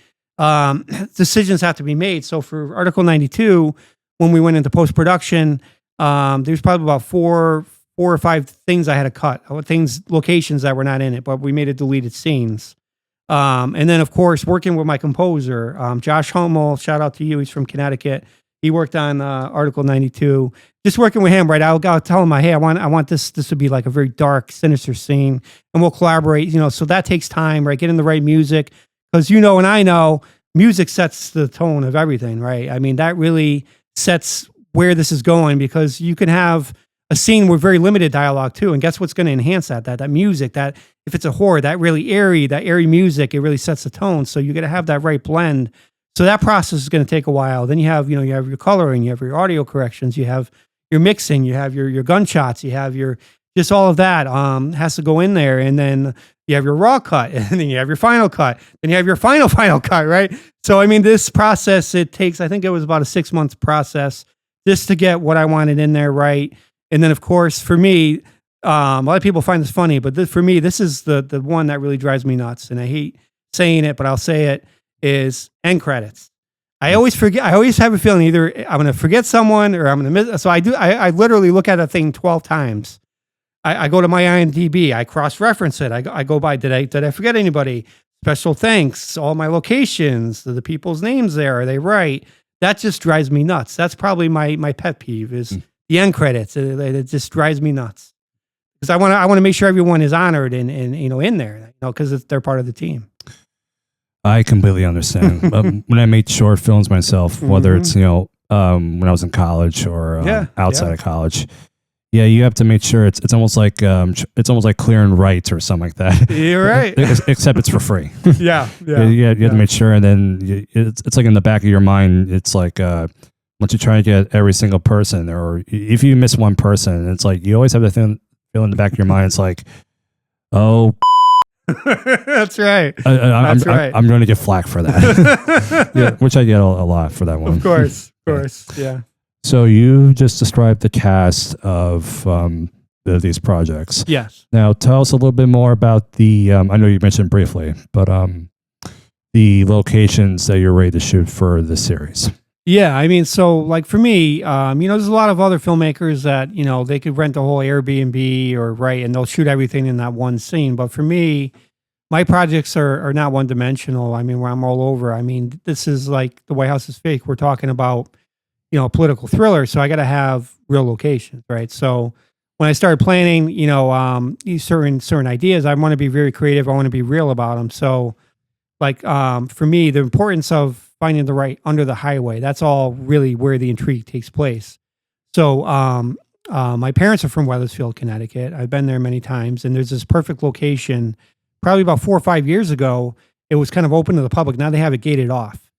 Decisions have to be made. So for Article 92, when we went into post production, there's probably about four or 5 things I had to cut, locations that were not in it, but we made it deleted scenes. And then, of course, working with my composer, Josh Hummel, shout out to you. He's from Connecticut. He worked on Article 92. Just working with him, right? I'll tell him, hey, I want this to be like a very dark, sinister scene, and we'll collaborate. So that takes time, right? Getting the right music, because and I know music sets the tone of everything, right? I mean, that really sets where this is going, because you can have a scene with very limited dialogue too, and guess what's going to enhance that music? That if it's a horror, that airy music, it really sets the tone. So you got to have that right blend. So that process is going to take a while. Then you have your coloring, you have your audio corrections, you have your mixing, you have your gunshots, you have your just all of that has to go in there, and then you have your raw cut, and then you have your final cut, then you have your final cut, right? So I mean, this process, it takes, I think it was about a 6-month process just to get what I wanted in there, right? And then, of course, for me, a lot of people find this funny, but for me, this is the one that really drives me nuts. And I hate saying it, but I'll say it. is end credits. I always forget. I always have a feeling either I'm going to forget someone or I'm going to miss. So I do. I literally look at a thing 12 times. I go to my IMDb. I cross reference it. I go by. Did I forget anybody? Special thanks. All my locations. The people's names there. Are they right? That just drives me nuts. That's probably my pet peeve is the end credits. It just drives me nuts because I want to make sure everyone is honored and in there. Because they're part of the team. I completely understand. When I made short films myself, whether it's when I was in college or outside of college, you have to make sure it's almost like clearing rights or something like that. You're right. Except it's for free. Yeah. You have to make sure, and then it's like in the back of your mind. It's like once you try to get every single person, or if you miss one person, it's like you always have the feel in the back of your mind. It's like, oh. That's right. I'm going to get flack for that, which I get a lot for that one. Of course, yeah. So you just described the cast of these projects. Yes. Now tell us a little bit more about the. I know you mentioned briefly, but the locations that you're ready to shoot for this series. Yeah, I mean, so like for me, there's a lot of other filmmakers that, they could rent a whole Airbnb and they'll shoot everything in that one scene. But for me, my projects are not one dimensional. I mean, where I'm all over. I mean, this is like The White House is Fake. We're talking about, a political thriller. So I got to have real locations, right? So when I started planning, certain ideas, I want to be very creative. I want to be real about them. So like for me, the importance of finding the right under the highway. That's all really where the intrigue takes place. So my parents are from Wethersfield, Connecticut. I've been there many times, and there's this perfect location. Probably about 4 or 5 years ago, it was kind of open to the public. Now they have it gated off.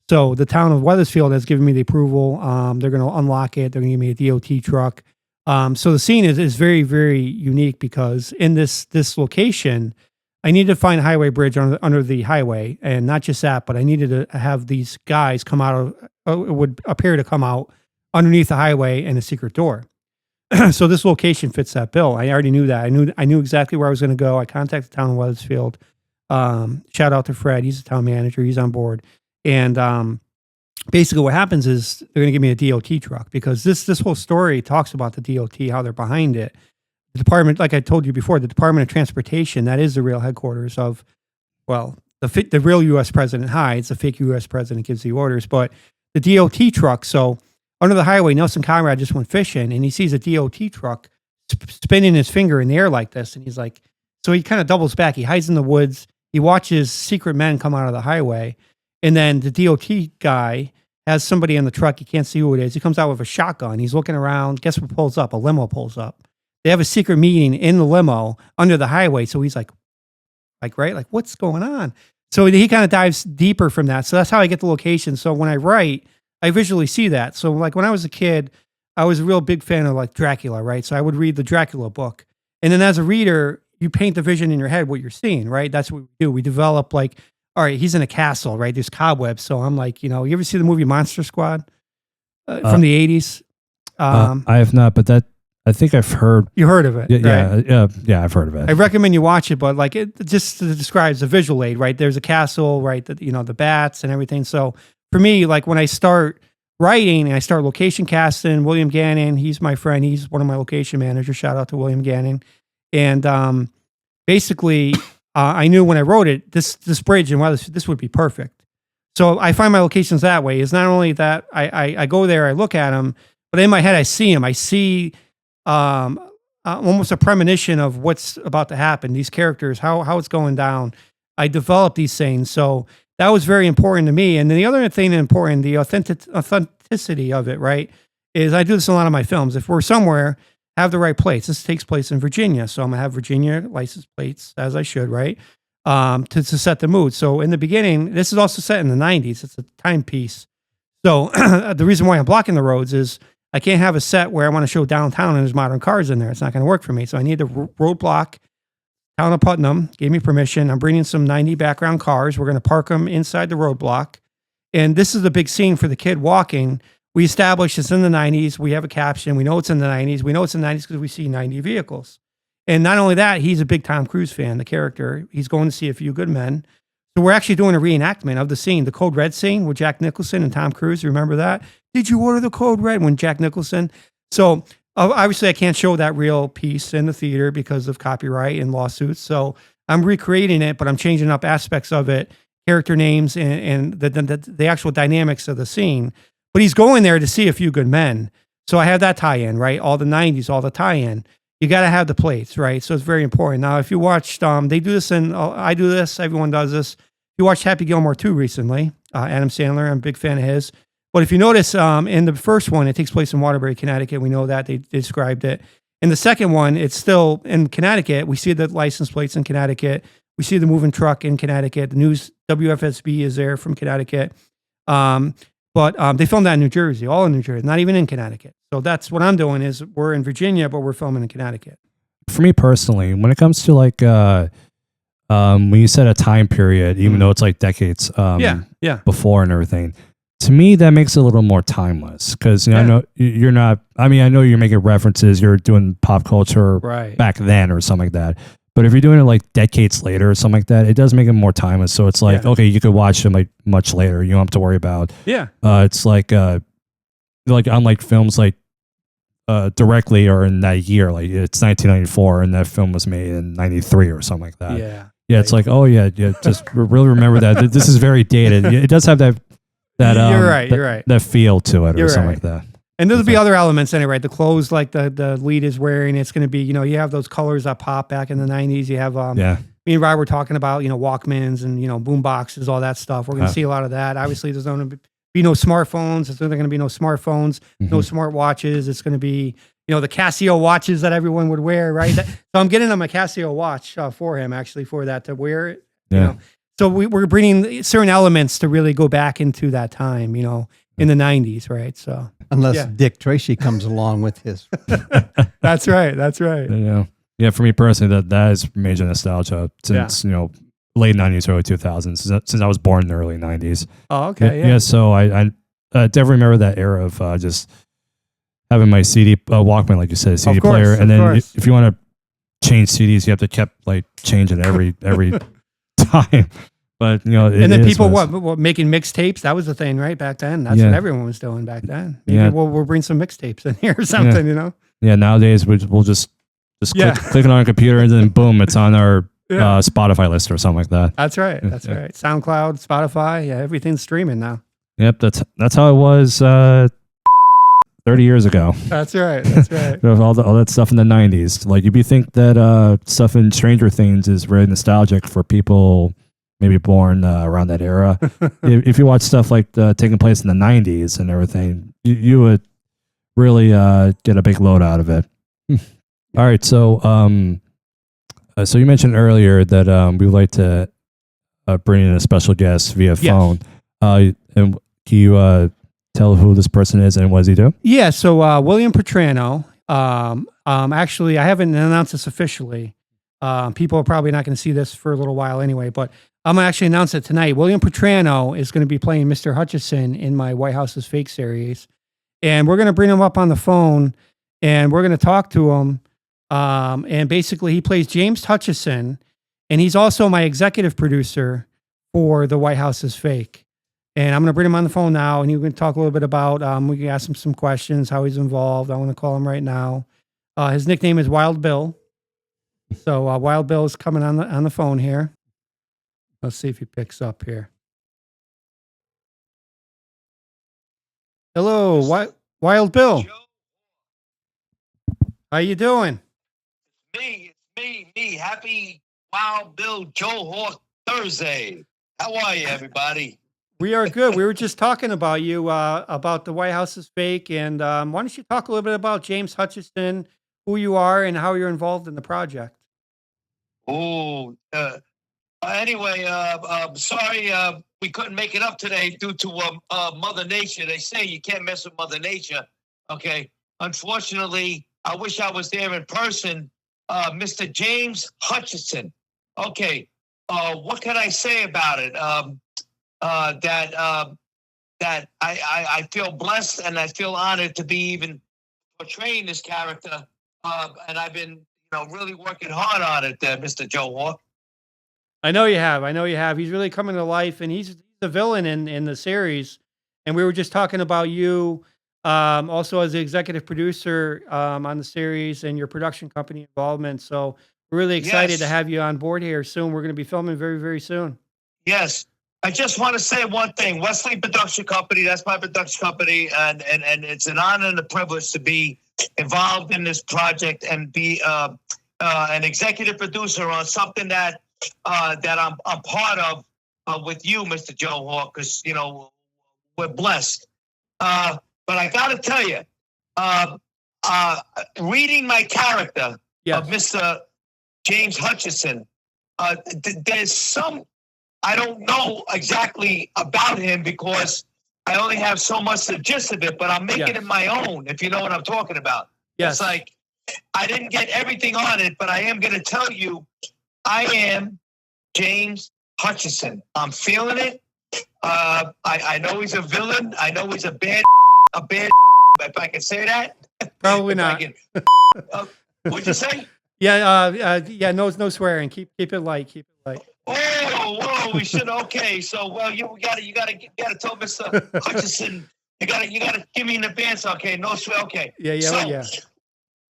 So the town of Wethersfield has given me the approval. They're going to unlock it. They're going to give me a DOT truck. So the scene is very, very unique because in this location, I needed to find a highway bridge under the highway, and not just that, but I needed to have these guys come out of, it would appear to come out underneath the highway and a secret door. So this location fits that bill. I already knew that. I knew exactly where I was going to go. I contacted the town of Wethersfield. Shout out to Fred. He's the town manager. He's on board. And basically what happens is they're going to give me a DOT truck because this whole story talks about the DOT, how they're behind it. The department, like I told you before, the Department of Transportation, that is the real headquarters of, the real U.S. president hides, the fake U.S. president gives the orders, but the DOT truck. So under the highway, Nelson Conrad just went fishing and he sees a DOT truck spinning his finger in the air like this. And he's like, so he kind of doubles back. He hides in the woods. He watches secret men come out of the highway. And then the DOT guy has somebody in the truck. He can't see who it is. He comes out with a shotgun. He's looking around. Guess what pulls up? A limo pulls up. They have a secret meeting in the limo under the highway. So he's like, what's going on? So he kind of dives deeper from that. So that's how I get the location. So when I write, I visually see that. So like when I was a kid, I was a real big fan of like Dracula, right? So I would read the Dracula book. And then as a reader, you paint the vision in your head, what you're seeing, right? That's what we do. We develop like, all right, he's in a castle, right? There's cobwebs. So I'm like, you ever see the movie Monster Squad from the 80s? I have not, but I think I've heard. You heard of it, right? Yeah, I've heard of it. I recommend you watch it, but like it just describes a visual aid, right? There's a castle, right? The bats and everything. So for me, like when I start writing and I start location casting, William Gannon, he's my friend. He's one of my location managers. Shout out to William Gannon. And basically, I knew when I wrote it, this bridge and this would be perfect. So I find my locations that way. Is not only that I go there, I look at them, but in my head I see them. I see almost a premonition of what's about to happen. These characters, how it's going down. I develop these things. So that was very important to me. And then the other thing important, the authenticity of it, right, is I do this in a lot of my films. If we're somewhere, have the right plates. This takes place in Virginia. So I'm going to have Virginia license plates, as I should, right, to set the mood. So in the beginning, this is also set in the 90s. It's a timepiece. So the reason why I'm blocking the roads is I can't have a set where I want to show downtown and there's modern cars in there. It's not going to work for me. So I need a roadblock. Town of Putnam gave me permission. I'm bringing some 90 background cars. We're going to park them inside the roadblock. And this is the big scene for the kid walking. We established it's in the 90s. We have a caption. We know it's in the 90s. We know it's in the 90s because we see 90 vehicles. And not only that, he's a big Tom Cruise fan, the character. He's going to see A Few Good Men. So we're actually doing a reenactment of the scene, the Code Red scene with Jack Nicholson and Tom Cruise. Remember that? Did you order the Code Red when Jack Nicholson? So obviously I can't show that real piece in the theater because of copyright and lawsuits. So I'm recreating it, but I'm changing up aspects of it, character names and the actual dynamics of the scene. But he's going there to see A Few Good Men. So I have that tie-in, right? All the 90s, all the tie-in. You got to have the plates, right? So it's very important. Now, if you watched, they do this, and I do this, everyone does this. If you watched Happy Gilmore 2 recently, Adam Sandler, I'm a big fan of his. But if you notice, in the first one, it takes place in Waterbury, Connecticut. We know that. They described it. In the second one, it's still in Connecticut. We see the license plates in Connecticut. We see the moving truck in Connecticut. The news WFSB is there from Connecticut. But they filmed that in New Jersey, all in New Jersey, not even in Connecticut. So that's what I'm doing is we're in Virginia, but we're filming in Connecticut. For me personally, when it comes to like when you set a time period, even though it's like decades before and everything, to me that makes it a little more timeless because I know you're not. I mean, I know you're making references, you're doing pop culture back then or something like that. But if you're doing it like decades later or something like that, it does make it more timeless. So it's like, okay, you could watch them like much later. You don't have to worry about. Yeah. It's like unlike films like directly or in that year, like it's 1994 and that film was made in 93 or something like that. Yeah. Yeah. It's like, oh yeah, just really remember that. This is very dated. It does have that you're right. That feel to it or something like that. And there'll be other elements anyway. The clothes like the lead is wearing, it's going to be, you have those colors that pop back in the 90s. You have, me and Rob were talking about, Walkmans and, boom boxes, all that stuff. We're going to see a lot of that. Obviously, there's going to be no smartphones. There's going to be no smartphones, no smart watches. It's going to be, the Casio watches that everyone would wear, right? So I'm getting him a Casio watch for him, actually, for that to wear it. Yeah. So we're bringing certain elements to really go back into that time, in the 90s, right? So unless Dick Tracy comes along with his. That's right. Yeah. For me personally, that is major nostalgia since late 90s, early 2000s. Since I was born in the early 90s. Oh, okay. Yeah. So I definitely remember that era of just having my CD Walkman, like you said, CD player, and then if you want to change CDs, you have to keep like changing every time. But and then people what making mixtapes, that was the thing, right? Back then, that's what everyone was doing back then. Maybe we'll bring some mixtapes in here or something, Yeah, nowadays we'll just click it on a computer and then boom, it's on our Spotify list or something like that. That's right. Right. SoundCloud, Spotify, everything's streaming now. Yep, that's how it was 30 years ago. That's right. all that stuff in the 90s. Like you'd think that stuff in Stranger Things is very nostalgic for people maybe born around that era. If you watch stuff like taking place in the 90s and everything, you would really get a big load out of it. All right, so so you mentioned earlier that we would like to bring in a special guest via phone. And can you tell who this person is and what does he do? Yeah, so William Petrano. Actually, I haven't announced this officially. People are probably not going to see this for a little while anyway, but I'm going to actually announce it tonight. William Petrano is going to be playing Mr. Hutchison in my White House is Fake series. And we're going to bring him up on the phone and we're going to talk to him. And basically he plays James Hutchison and he's also my executive producer for the White House is Fake. And I'm going to bring him on the phone now and he's going to talk a little bit about, we can ask him some questions, how he's involved. I want to call him right now. His nickname is Wild Bill. So Wild Bill is coming on the phone here. Let's see if he picks up here. Hello, Wild Bill. How you doing? It's me. Happy Wild Bill Joe Hawk Thursday. How are you, everybody? We are good. We were just talking about you, about the White House is Fake. And why don't you talk a little bit about James Hutchison, who you are, and how you're involved in the project? Oh, anyway, sorry we couldn't make it up today due to Mother Nature. They say you can't mess with Mother Nature. Okay. Unfortunately, I wish I was there in person. Mr. James Hutchison. Okay. What can I say about it? That I feel blessed and I feel honored to be even portraying this character. And I've been really working hard on it, Mr. Joe Hawk. I know you have. I know you have. He's really coming to life, and he's the villain in the series. And we were just talking about you, also as the executive producer on the series and your production company involvement. So we're really excited to Yes. have you on board here soon. We're going to be filming very, very soon. Yes. I just want to say one thing. Wesley Production Company, that's my production company, and it's an honor and a privilege to be involved in this project and be an executive producer on something that I'm part of with you, Mr. Joe Hawk, because we're blessed. But I got to tell you, reading my character of Mr. James Hutchison, there's some. I don't know exactly about him because I only have so much the gist of it, but I'm making it my own, if you know what I'm talking about. Yes. It's like I didn't get everything on it, but I am going to tell you, I am James Hutchison. I'm feeling it. I know he's a villain. I know he's a bad, if I can say that. Probably not. What'd you say? No swearing. Keep it light. Keep it light. Whoa, we should. Okay, so you gotta tell Mr. Hutchison. You gotta give me an advance. Okay, no swear. Okay. Yeah. All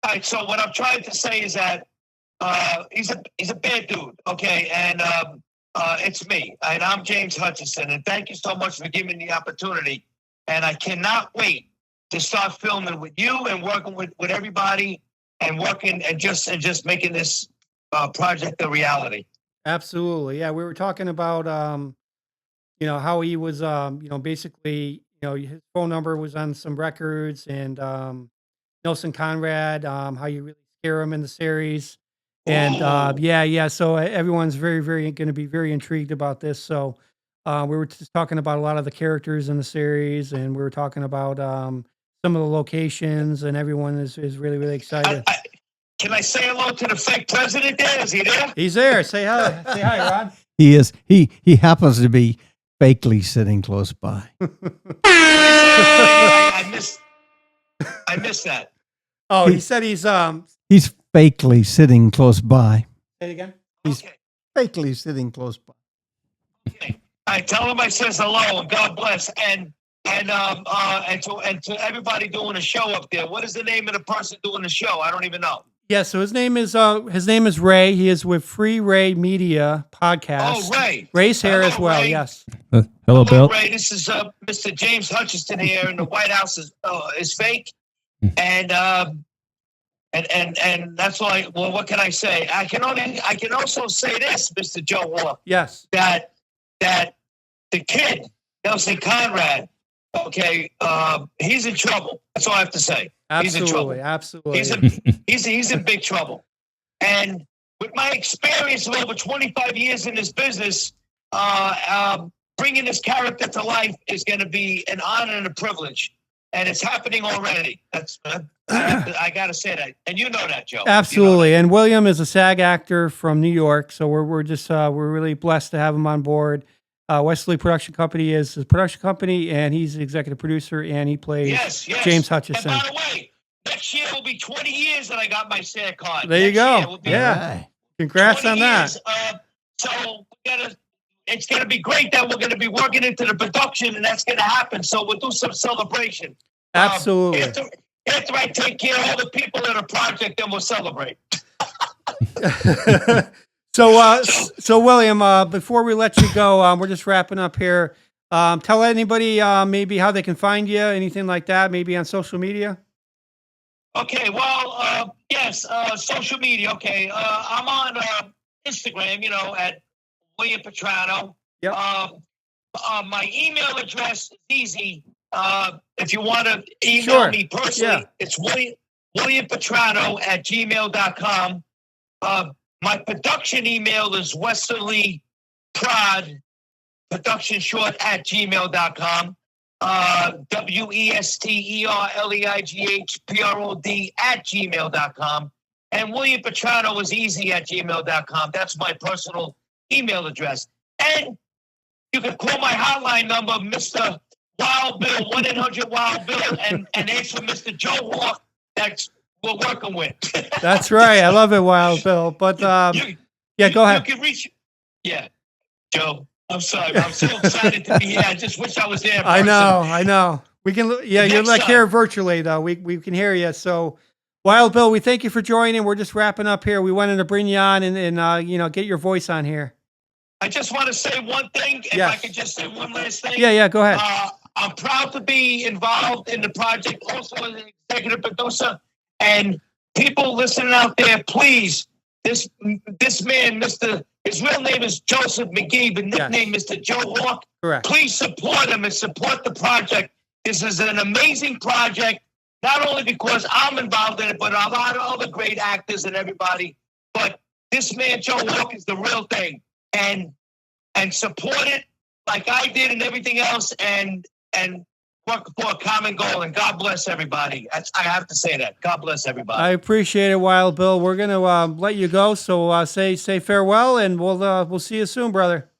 right. So what I'm trying to say is that he's a bad dude. Okay, and it's me, and I'm James Hutchison, and thank you so much for giving me the opportunity. And I cannot wait to start filming with you and working with everybody and working and just making this project a reality. Absolutely. Yeah. We were talking about, how he was, basically, his phone number was on some records and Nelson Conrad, how you really scare him in the series. And so everyone's very, very going to be very intrigued about this. So we were just talking about a lot of the characters in the series, and we were talking about some of the locations, and everyone is really, really excited. Can I say hello to the fake president there? Is he there? He's there. Say hi. Say hi, Ron. He is. He happens to be fakely sitting close by. I missed that. Oh, he said he's fakely sitting close by. Say it again. He's fakely sitting close by. Okay. I tell him I says hello and God bless and to everybody doing a show up there. What is the name of the person doing the show? I don't even know. Yeah, so his name is Ray. He is with Free Ray Media Podcast. Oh, Ray. Ray's here as well. Ray. Yes. Hello, Bill. Ray. This is Mr. James Hutchison here, and the White House is fake. And that's all. What can I say? I can also say this, Mr. Joe Hawk. Yes. That the kid Nelson Conrad. Okay, he's in trouble. That's all I have to say. He's in trouble. Absolutely. He's in big trouble. And with my experience of over 25 years in this business, bringing this character to life is going to be an honor and a privilege. And it's happening already. I got to say that. And you know that, Joe. Absolutely. You know and William is a SAG actor from New York. So we're really blessed to have him on board. Wesley Production Company is his production company, and he's the executive producer, and he plays James Hutchison. And by the way, next year will be 20 years that I got my SAG card. There you go. Yeah. Congrats on that. So it's going to be great that we're going to be working into the production, and that's going to happen. So we'll do some celebration. Absolutely. After I take care of all the people in the project, then we'll celebrate. So William, before we let you go, we're just wrapping up here. Tell anybody maybe how they can find you, anything like that, maybe on social media. Okay, well, yes, social media. Okay, I'm on Instagram, at William Petrano. Yep. My email address is easy. If you want to email me personally, it's williampetrano@gmail.com. My production email is westerlyprod, production short @gmail.com. westerleighdprod@gmail.com. And William Petrano is easy @gmail.com. That's my personal email address. And you can call my hotline number, Mr. Wild Bill, 1-800-WILD-BILL, and answer Mr. Joe Hawk. That's we're working with. That's right. I love it, Wild Bill. But go ahead. Yeah, Joe. I'm sorry. I'm so excited to be here. I just wish I was there. in I person. know. We can, you're Next like time. here virtually though. We can hear you. So, Wild Bill, we thank you for joining. We're just wrapping up here. We wanted to bring you on and get your voice on here. I just want to say one thing. If Yes. I could just say one last thing. Yeah. Go ahead. I'm proud to be involved in the project, also as an executive producer. And people listening out there, please, this man, his real name is Joseph McGee, but nickname Mr. Joe Hawk. Correct. Please support him and support the project. This is an amazing project, not only because I'm involved in it, but a lot of other great actors and everybody. But this man, Joe Hawk, is the real thing. And support it like I did and everything else, and work for a common goal. And God bless everybody. I have to say that. God bless everybody. I appreciate it, Wild Bill. We're gonna let you go. So say farewell, and we'll see you soon, brother.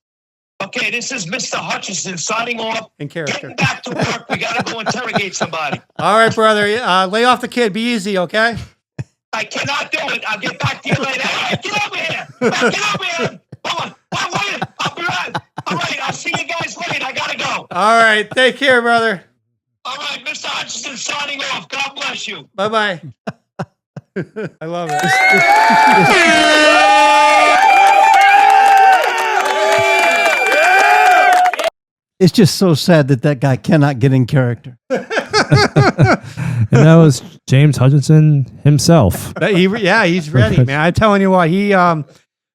Okay, this is Mr. Hutchison signing off. In character. Getting back to work. We got to go interrogate somebody. All right, brother. Lay off the kid. Be easy, okay? I cannot do it. I'll get back to you later. Hey, get over here. Get over here. Hold on. Wait. I'll be right. All right. I'll see you guys later. I got to go. All right. Take care, brother. All right. Mr. Hutchison signing off. God bless you. Bye-bye. I love it. It's just so sad that guy cannot get in character. And that was James Hutchinson himself. He's ready, man. I'm telling you what,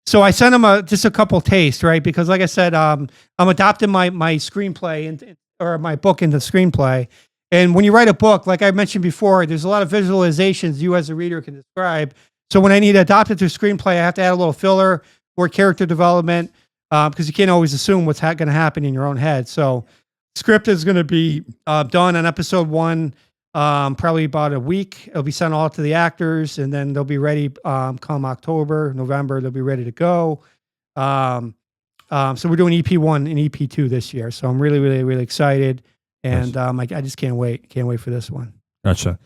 so I sent him just a couple tastes, right? Because like I said, I'm adopting my screenplay or my book into screenplay. And when you write a book, like I mentioned before, there's a lot of visualizations you as a reader can describe. So when I need to adopt it to screenplay, I have to add a little filler or character development because you can't always assume what's going to happen in your own head. So script is going to be done on episode 1, probably about a week. It'll be sent all to the actors, and then they'll be ready come October, November. They'll be ready to go. So we're doing EP1 and EP2 this year. So I'm really, really, really excited. And I just can't wait. Can't wait for this one. Gotcha.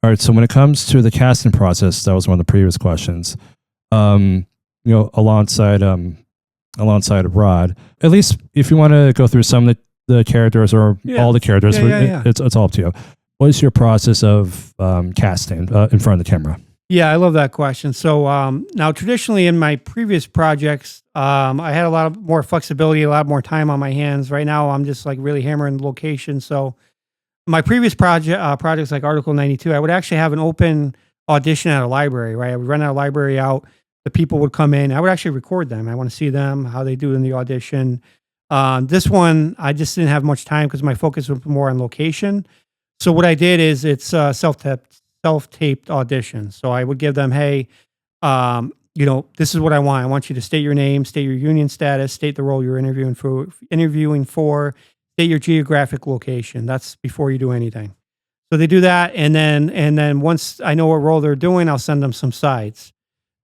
All right. So when it comes to the casting process, that was one of the previous questions. Alongside of Rod, at least if you want to go through some of the characters or all the characters, it's all up to you. What is your process of casting in front of the camera? Yeah, I love that question. So now traditionally in my previous projects, I had a lot more flexibility, a lot more time on my hands. Right now, I'm just like really hammering the location. So my previous projects like Article 92, I would actually have an open audition at a library, right? I would rent a library out. The people would come in. I would actually record them. I want to see them, how they do in the audition. This one, I just didn't have much time because my focus was more on location. So what I did is it's self-taped audition. So I would give them, hey, this is what I want. I want you to state your name, state your union status, state the role you're interviewing for, state your geographic location. That's before you do anything. So they do that, and then once I know what role they're doing, I'll send them some sides.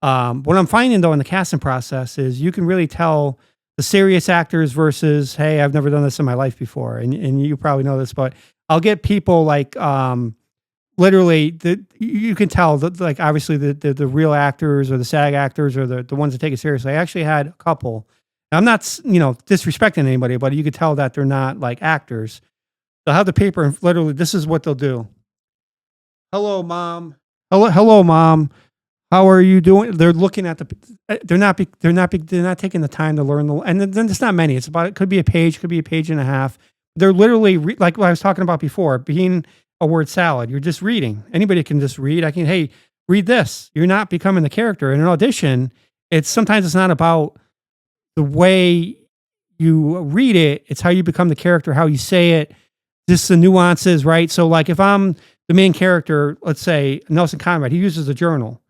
What I'm finding though in the casting process is you can really tell the serious actors versus, hey, I've never done this in my life before, and you probably know this, but I'll get people like literally you can tell that, like, obviously the real actors or the SAG actors or the ones that take it seriously. I actually had a couple. I'm not disrespecting anybody, but you could tell that they're not like actors. They'll have the paper and literally this is what they'll do. Hello, mom. Hello, mom. How are you doing? They're looking at they're not taking the time to learn and then it's not many. It could be a page, could be a page and a half. They're literally like what I was talking about before, being a word salad. You're just reading. Anybody can just read. Hey, read this. You're not becoming the character. In an audition, sometimes it's not about the way you read it. It's how you become the character, how you say it, just the nuances, right? So like if I'm the main character, let's say Nelson Conrad, he uses a journal.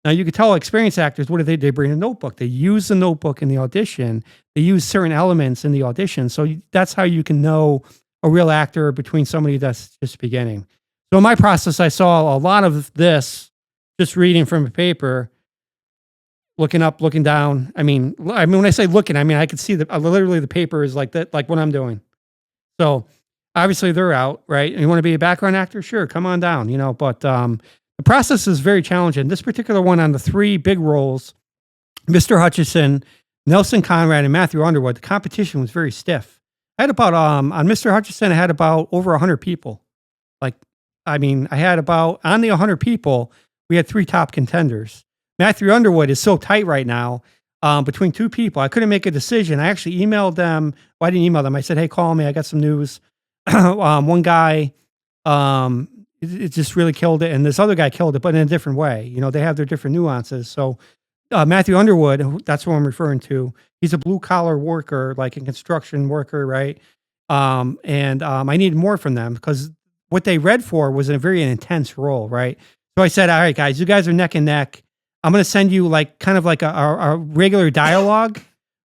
Now you could tell experienced actors, what do? They bring a notebook. They use the notebook in the audition. They use certain elements in the audition. So that's how you can know a real actor between somebody that's just beginning. So in my process, I saw a lot of this just reading from a paper, looking up, looking down. I mean, when I say looking, I could see literally the paper is like that, like what I'm doing. So obviously they're out, right? And you want to be a background actor? Sure, come on down, but the process is very challenging. This particular one on the 3 big roles, Mr. Hutchison, Nelson Conrad and Matthew Underwood, the competition was very stiff. I had about on Mr. Hutchinson, I had about over 100 people. Like, I mean, I had about on the 100 people, we had 3 top contenders. Matthew Underwood is so tight right now between 2 people. I couldn't make a decision. I actually emailed them. Well, I didn't email them. I said, "Hey, call me. I got some news." One guy, it just really killed it, and this other guy killed it, but in a different way. You know, they have their different nuances. So Matthew Underwood, that's what I'm referring to. He's a blue collar worker, like a construction worker, right? I needed more from them because what they read for was a very intense role, right? So I said, "All right, guys, you guys are neck and neck. I'm going to send you like kind of like a regular dialogue,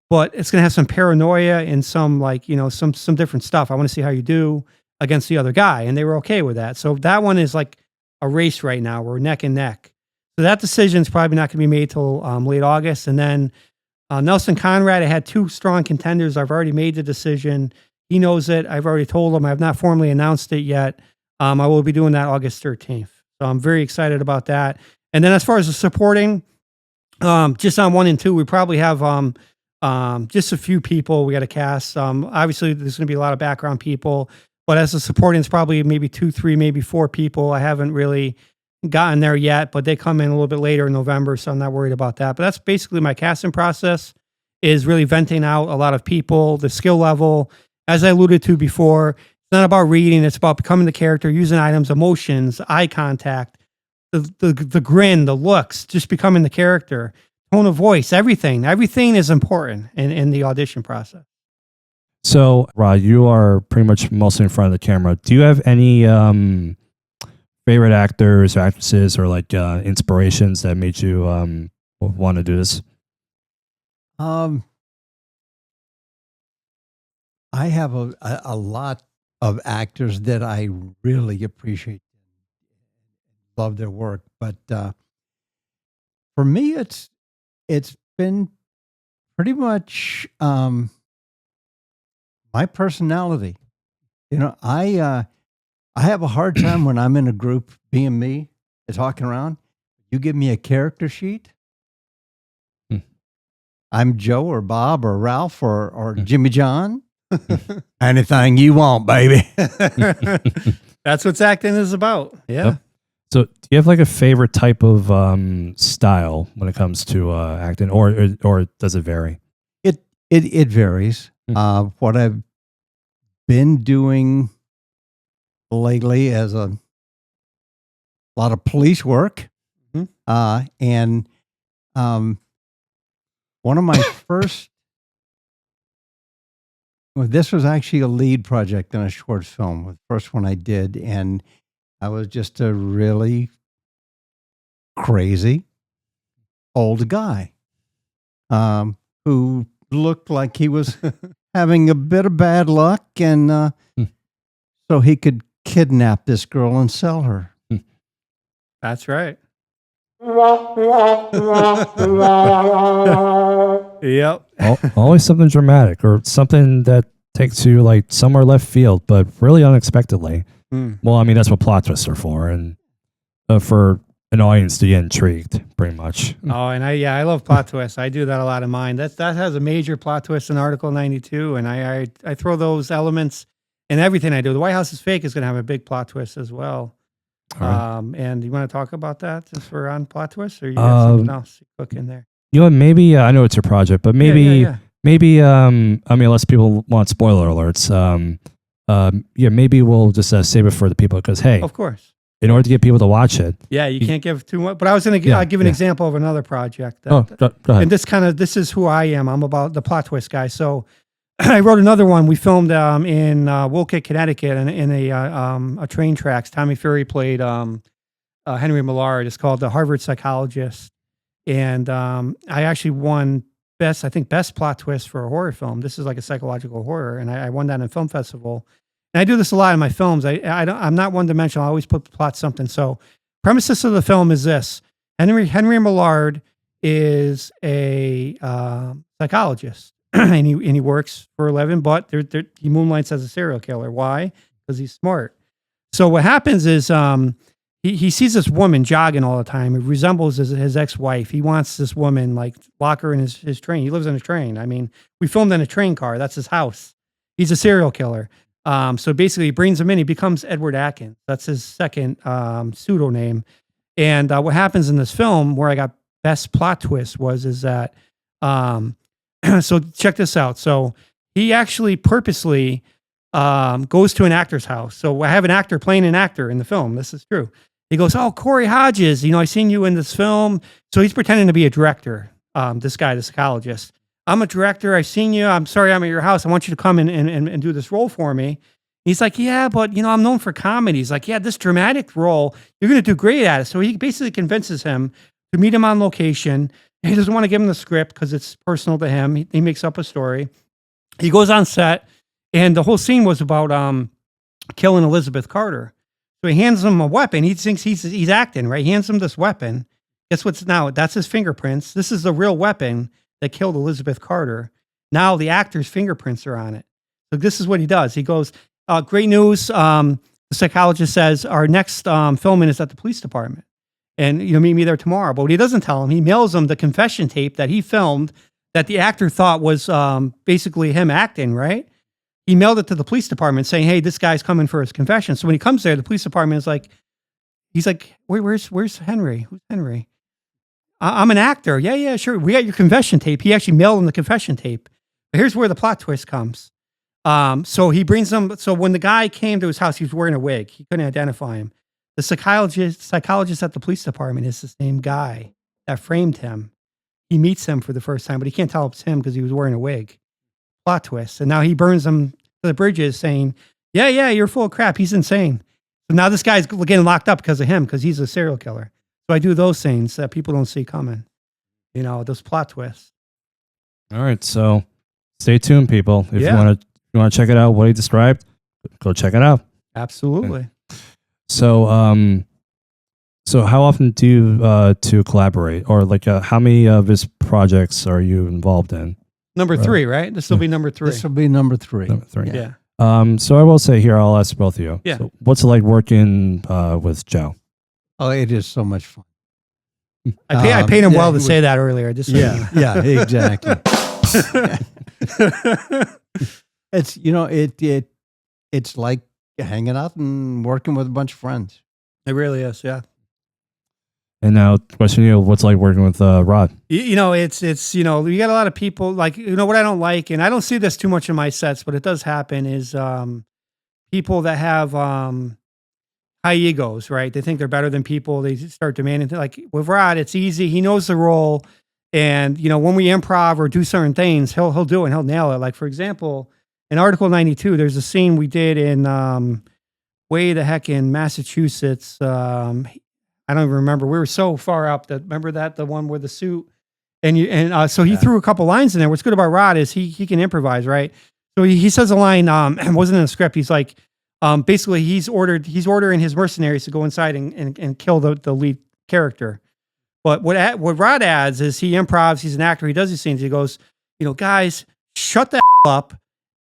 but it's going to have some paranoia and some like, you know, some different stuff. I want to see how you do against the other guy." And they were okay with that. So that one is like a race right now. We're neck and neck. So that decision is probably not going to be made till late August. And then Nelson Conrad, I had 2 strong contenders. I've already made the decision. He knows it. I've already told him. I've not formally announced it yet. I will be doing that August 13th. So I'm very excited about that. And then as far as the supporting, just on 1 and 2, we probably have just a few people we got to cast. Obviously, there's going to be a lot of background people, but as the supporting, it's probably maybe 2, 3, maybe 4 people. I haven't really gotten there yet, but they come in a little bit later in November, so I'm not worried about that. But that's basically my casting process, is really venting out a lot of people, the skill level. As I alluded to before, it's not about reading, it's about becoming the character, using items, emotions, eye contact, the grin, the looks, just becoming the character, tone of voice, everything. Everything is important in the audition process. So, Rod, you are pretty much mostly in front of the camera. Do you have any favorite actors or actresses or like inspirations that made you want to do this? I have a lot of actors that I really appreciate, love their work, but for me, it's been pretty much my personality. You know, I have a hard time when I'm in a group being me, talking around. You give me a character sheet, I'm Joe or Bob or Ralph or Jimmy John. Anything you want, baby. That's what acting is about. Yeah. Yep. So, do you have like a favorite type of style when it comes to acting, or does it vary? It varies. What I've been doing lately is a lot of police work, and one of my first. Well, this was actually a lead project in a short film, the first one I did, and I was just a really crazy old guy who looked like he was having a bit of bad luck, and so he could kidnap this girl and sell her. That's right. Yep. Always something dramatic or something that takes you like somewhere left field, but really unexpectedly. Well, I mean, that's what plot twists are for, and for an audience to get intrigued, pretty much. Oh, and I love plot twists. I do that a lot in mine. That has a major plot twist in Article 92, and I throw those elements in everything I do. The White House is Fake is going to have a big plot twist as well. Right. And you want to talk about that since we're on plot twists, or you have something else you cook in there? You know what, maybe I know it's your project, but maybe I mean, unless people want spoiler alerts, maybe we'll just save it for the people because hey, of course, in order to get people to watch it, you can't give too much. But I was going to give an example of another project. Go ahead. And this is who I am. I'm about the plot twist guy. So I wrote another one. We filmed in Wolcott, Connecticut, in a train tracks. Tommy Fury played Henry Millard. It's called The Harvard Psychologist. And I actually won best plot twist for a horror film. This is like a psychological horror, and I won that in film festival. And I do this a lot in my films. I'm not one dimensional. I always put the plot something. So premises of the film is this: Henry Millard is a psychologist, and he works for a living, but he moonlights as a serial killer. Why? Because he's smart. So what happens is he sees this woman jogging all the time. It resembles his ex-wife. He wants this woman, like, lock her in his train. He lives in a train. I mean, we filmed in a train car. That's his house. He's a serial killer. So basically, he brings him in. He becomes Edward Atkins. That's his second pseudonym. And what happens in this film, where I got best plot twist, is that so check this out. So he actually purposely goes to an actor's house. So I have an actor playing an actor in the film. This is true. He goes, "Oh, Corey Hodges, I seen you in this film." So he's pretending to be a director. This guy, the psychologist. "I'm a director. I've seen you. I'm sorry I'm at your house. I want you to come and do this role for me." He's like, "Yeah, but I'm known for comedy." He's like, "Yeah, this dramatic role, you're going to do great at it." So he basically convinces him to meet him on location. He doesn't want to give him the script because it's personal to him. He makes up a story. He goes on set, and the whole scene was about killing Elizabeth Carter. So he hands him a weapon. He thinks he's acting, right? He hands him this weapon. Guess what's now? That's his fingerprints. This is the real weapon that killed Elizabeth Carter. Now the actor's fingerprints are on it. So this is what he does. He goes, "Great news. The psychologist says our next filming is at the police department. And you'll meet me there tomorrow." But what he doesn't tell him, he mails him the confession tape that he filmed that the actor thought was basically him acting, right? He mailed it to the police department saying, "Hey, this guy's coming for his confession." So when he comes there, the police department is like, he's like, where's Henry? Who's Henry? "I'm an actor." Yeah, sure. "We got your confession tape." He actually mailed him the confession tape. But here's where the plot twist comes. So he brings them. So when the guy came to his house, he was wearing a wig. He couldn't identify him. The psychologist at the police department is the same guy that framed him. He meets him for the first time, but he can't tell it's him because he was wearing a wig. Plot twist. And now he burns him to the bridges saying, yeah, you're full of crap. He's insane. So now this guy's getting locked up because of him, because he's a serial killer. So I do those things that people don't see coming. Those plot twists. All right, so stay tuned, people. If Yeah. you want to check it out, what he described, go check it out. Absolutely. So, so how often do you to collaborate, or like how many of his projects are you involved in? Number 3, right? This will be number 3. This will be number 3. Number 3. Yeah. So I will say here, I'll ask both of you. Yeah. So what's it like working with Joe? Oh, it is so much fun. I paid him yeah, well to he say that earlier. Just so you know. Yeah, exactly. It's it's like hanging out and working with a bunch of friends. It really is. Yeah. And now, question you, what's it like working with Rod? It's you got a lot of people like, what I don't like, and I don't see this too much in my sets, but it does happen, is people that have high egos, right? They think they're better than people. They start demanding, like with Rod, it's easy. He knows the role. And, when we improv or do certain things, he'll do it and he'll nail it. Like, for example, in Article 92, there's a scene we did in way the heck in Massachusetts. I don't even remember. We were so far up that, remember that, the one where the suit, so he threw a couple lines in there. What's good about Rod is he can improvise, right? So he says a line, wasn't in the script. He's like, basically he's ordering his mercenaries to go inside and kill the lead character. But what Rod adds is he improvs. He's an actor. He does these scenes. He goes, guys, shut that up.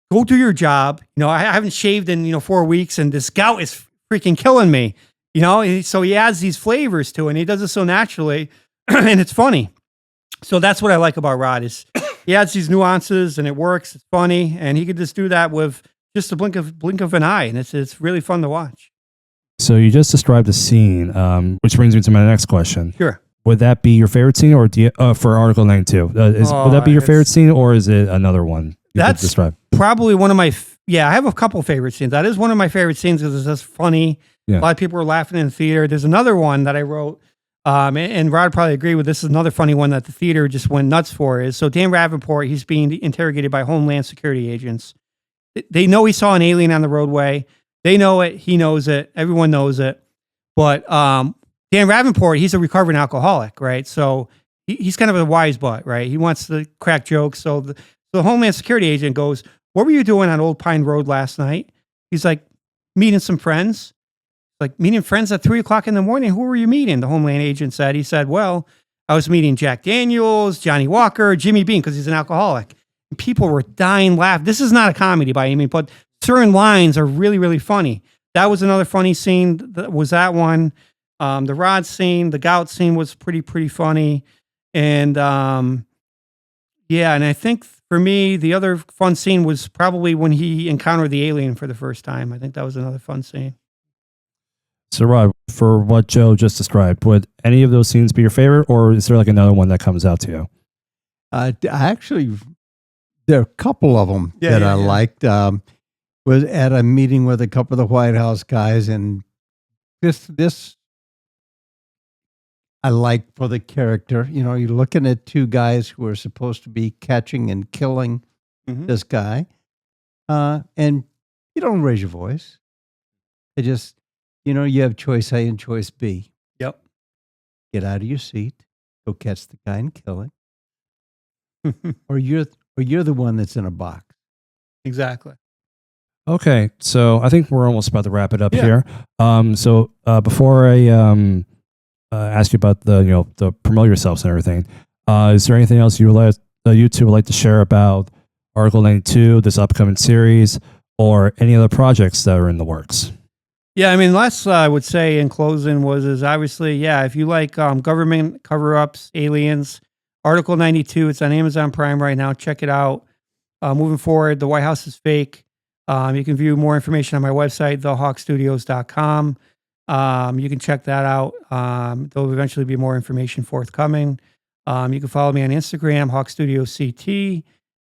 Go do your job. I haven't shaved in 4 weeks, and this gout is freaking killing me. So he adds these flavors to it, and he does it so naturally, and it's funny. So that's what I like about Rod, is he adds these nuances, and it works. It's funny, and he could just do that with just a blink of an eye, and it's really fun to watch. So you just described a scene, which brings me to my next question. Sure. Would that be your favorite scene, or for Article 92? Would that be your favorite scene, or is it another one you could describe? Probably one of my. I have a couple favorite scenes. That is one of my favorite scenes because it's just funny. Yeah. A lot of people were laughing in the theater. There's another one that I wrote, and Rod probably agree with this. Is another funny one that the theater just went nuts for. Is so Dan Ravenport, he's being interrogated by Homeland Security agents. They know he saw an alien on the roadway. They know it. He knows it. Everyone knows it. But Dan Ravenport, he's a recovering alcoholic, right? So he's kind of a wise butt, right? He wants to crack jokes. So the Homeland Security agent goes, "What were you doing on Old Pine Road last night?" He's like, "Meeting some friends." Like, meeting friends at 3:00 in the morning? Who were you meeting? The Homeland agent said. He said, "Well, I was meeting Jack Daniels, Johnny Walker, Jimmy Bean," because he's an alcoholic. And people were dying laughing. This is not a comedy by any means, but certain lines are really, really funny. That was another funny scene. That was that one. The rod scene, the gout scene was pretty funny. And yeah, and I think for me, the other fun scene was probably when he encountered the alien for the first time. I think that was another fun scene. So, Rod, for what Joe just described, would any of those scenes be your favorite, or is there like another one that comes out to you? Actually, there are a couple of them that I liked. Was at a meeting with a couple of the White House guys, and this I like for the character. You know, you're looking at two guys who are supposed to be catching and killing this guy, and you don't raise your voice. It just, you know, you have choice A and choice B. Yep. Get out of your seat, go catch the guy and kill him, or you're the one that's in a box. Exactly. Okay, so I think we're almost about to wrap it up Yeah. here. So before I ask you about the promote yourselves and everything, is there anything else you two would like to share about Article 92, this upcoming series, or any other projects that are in the works? Yeah, I mean, last I would say in closing is obviously, yeah, if you like government cover-ups, aliens, Article 92, it's on Amazon Prime right now. Check it out. Moving forward, the White House is fake. You can view more information on my website, thehawkstudios.com. You can check that out. There'll eventually be more information forthcoming. You can follow me on Instagram, Hawk Studios CT.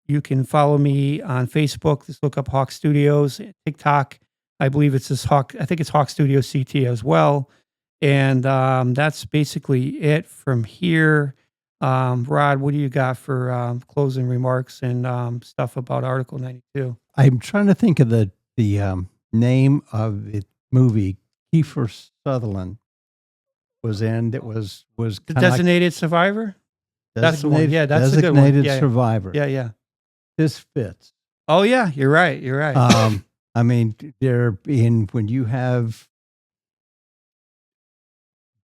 You can follow me on Facebook. Just look up Hawk Studios. TikTok, I believe it's this Hawk. I think it's Hawk Studios CT as well. And that's basically it from here. Rod, what do you got for closing remarks and stuff about Article 92? I'm trying to think of the name of the movie. Kiefer Sutherland was in. It was The Designated Survivor? That's the one. Yeah, that's a good one. Designated Yeah, Survivor. yeah. This fits. Oh, yeah, you're right. I mean, when you have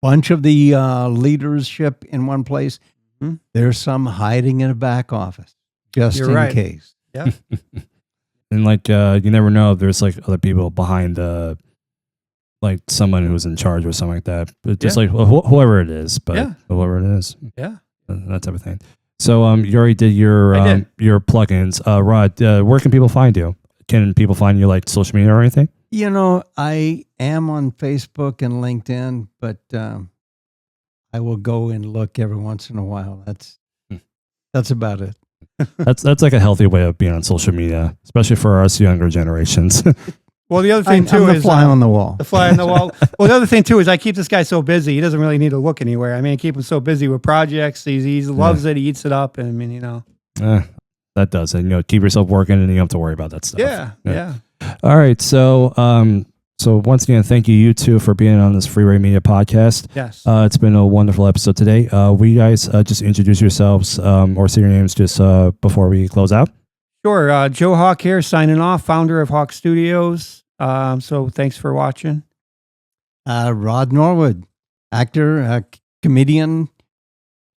a bunch of the leadership in one place, there's some hiding in a back office just in case. Yeah. And like you never know if there's like other people behind like someone who's in charge or something like that. But just like whoever it is, but whoever it is, that type of thing. So you already did your plugins. Rod, where can people find you? Can people find you like social media or anything? You know, I am on Facebook and LinkedIn, but I will go and look every once in a while. That's about it. That's like a healthy way of being on social media, especially for us younger generations. Well, the other thing too I'm is the fly on the wall. The fly on the wall. Well, the other thing too is I keep this guy so busy. He doesn't really need to look anywhere. I mean, I keep him so busy with projects. He loves it. He eats it up. And I mean, that does it. Keep yourself working, and you don't have to worry about that stuff. Yeah. All right. So, so once again, thank you two for being on this Free Ray Media podcast. Yes. It's been a wonderful episode today. Will you guys just introduce yourselves or say your names just before we close out? Sure. Joe Hawk here, signing off, founder of Hawk Studios. So thanks for watching. Rod Norwood, actor, comedian.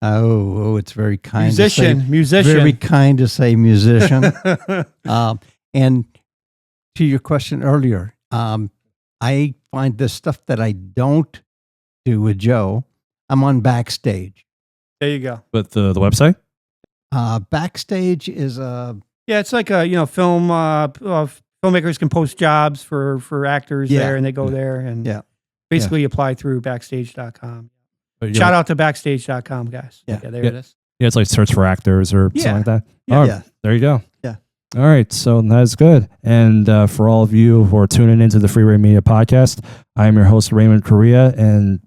It's very kind. Musician. Very kind to say musician. And to your question earlier, I find the stuff that I don't do with Joe, I'm on Backstage. There you go. With the website? Backstage is it's like a film. Filmmakers can post jobs for actors there, and they go there and basically apply through Backstage.com. Shout out to Backstage.com, guys. Yeah. There it is. Yeah, it's like search for actors or something like that. Yeah. There you go. Yeah. All right, so that's good. And for all of you who are tuning into the Free Ray Media podcast, I am your host, Raymond Correa, and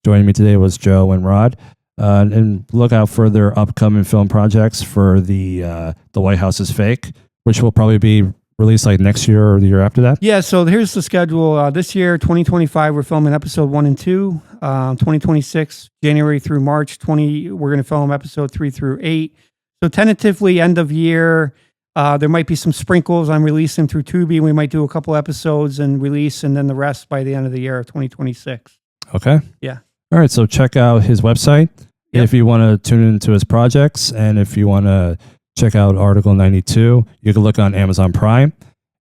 joining me today was Joe and Rod. And look out for their upcoming film projects for the White House is Fake, which will probably be released like next year or the year after that. Yeah, so here's the schedule. This year, 2025, we're filming episode 1 and 2. 2026, January through March, we're going to film episode 3 through 8. So tentatively, end of year. There might be some sprinkles on releasing through Tubi. We might do a couple episodes and release, and then the rest by the end of the year of 2026. Okay. Yeah. All right. So check out his website if you want to tune into his projects, and if you want to check out Article 92, you can look on Amazon Prime.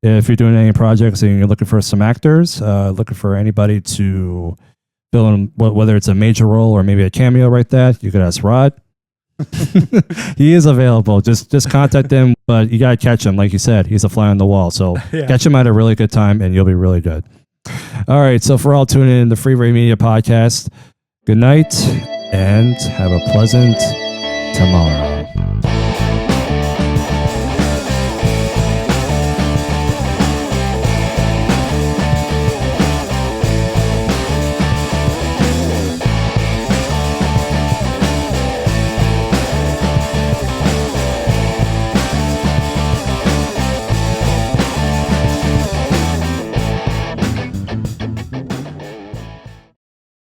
If you're doing any projects and you're looking for some actors, looking for anybody to filling, whether it's a major role or maybe a cameo right there, you could ask Rod. He is available. Just contact him, but you gotta catch him. Like you said, he's a fly on the wall. So catch him at a really good time, and you'll be really good. All right. So for all tuning in the Free Ray Media podcast, good night and have a pleasant tomorrow.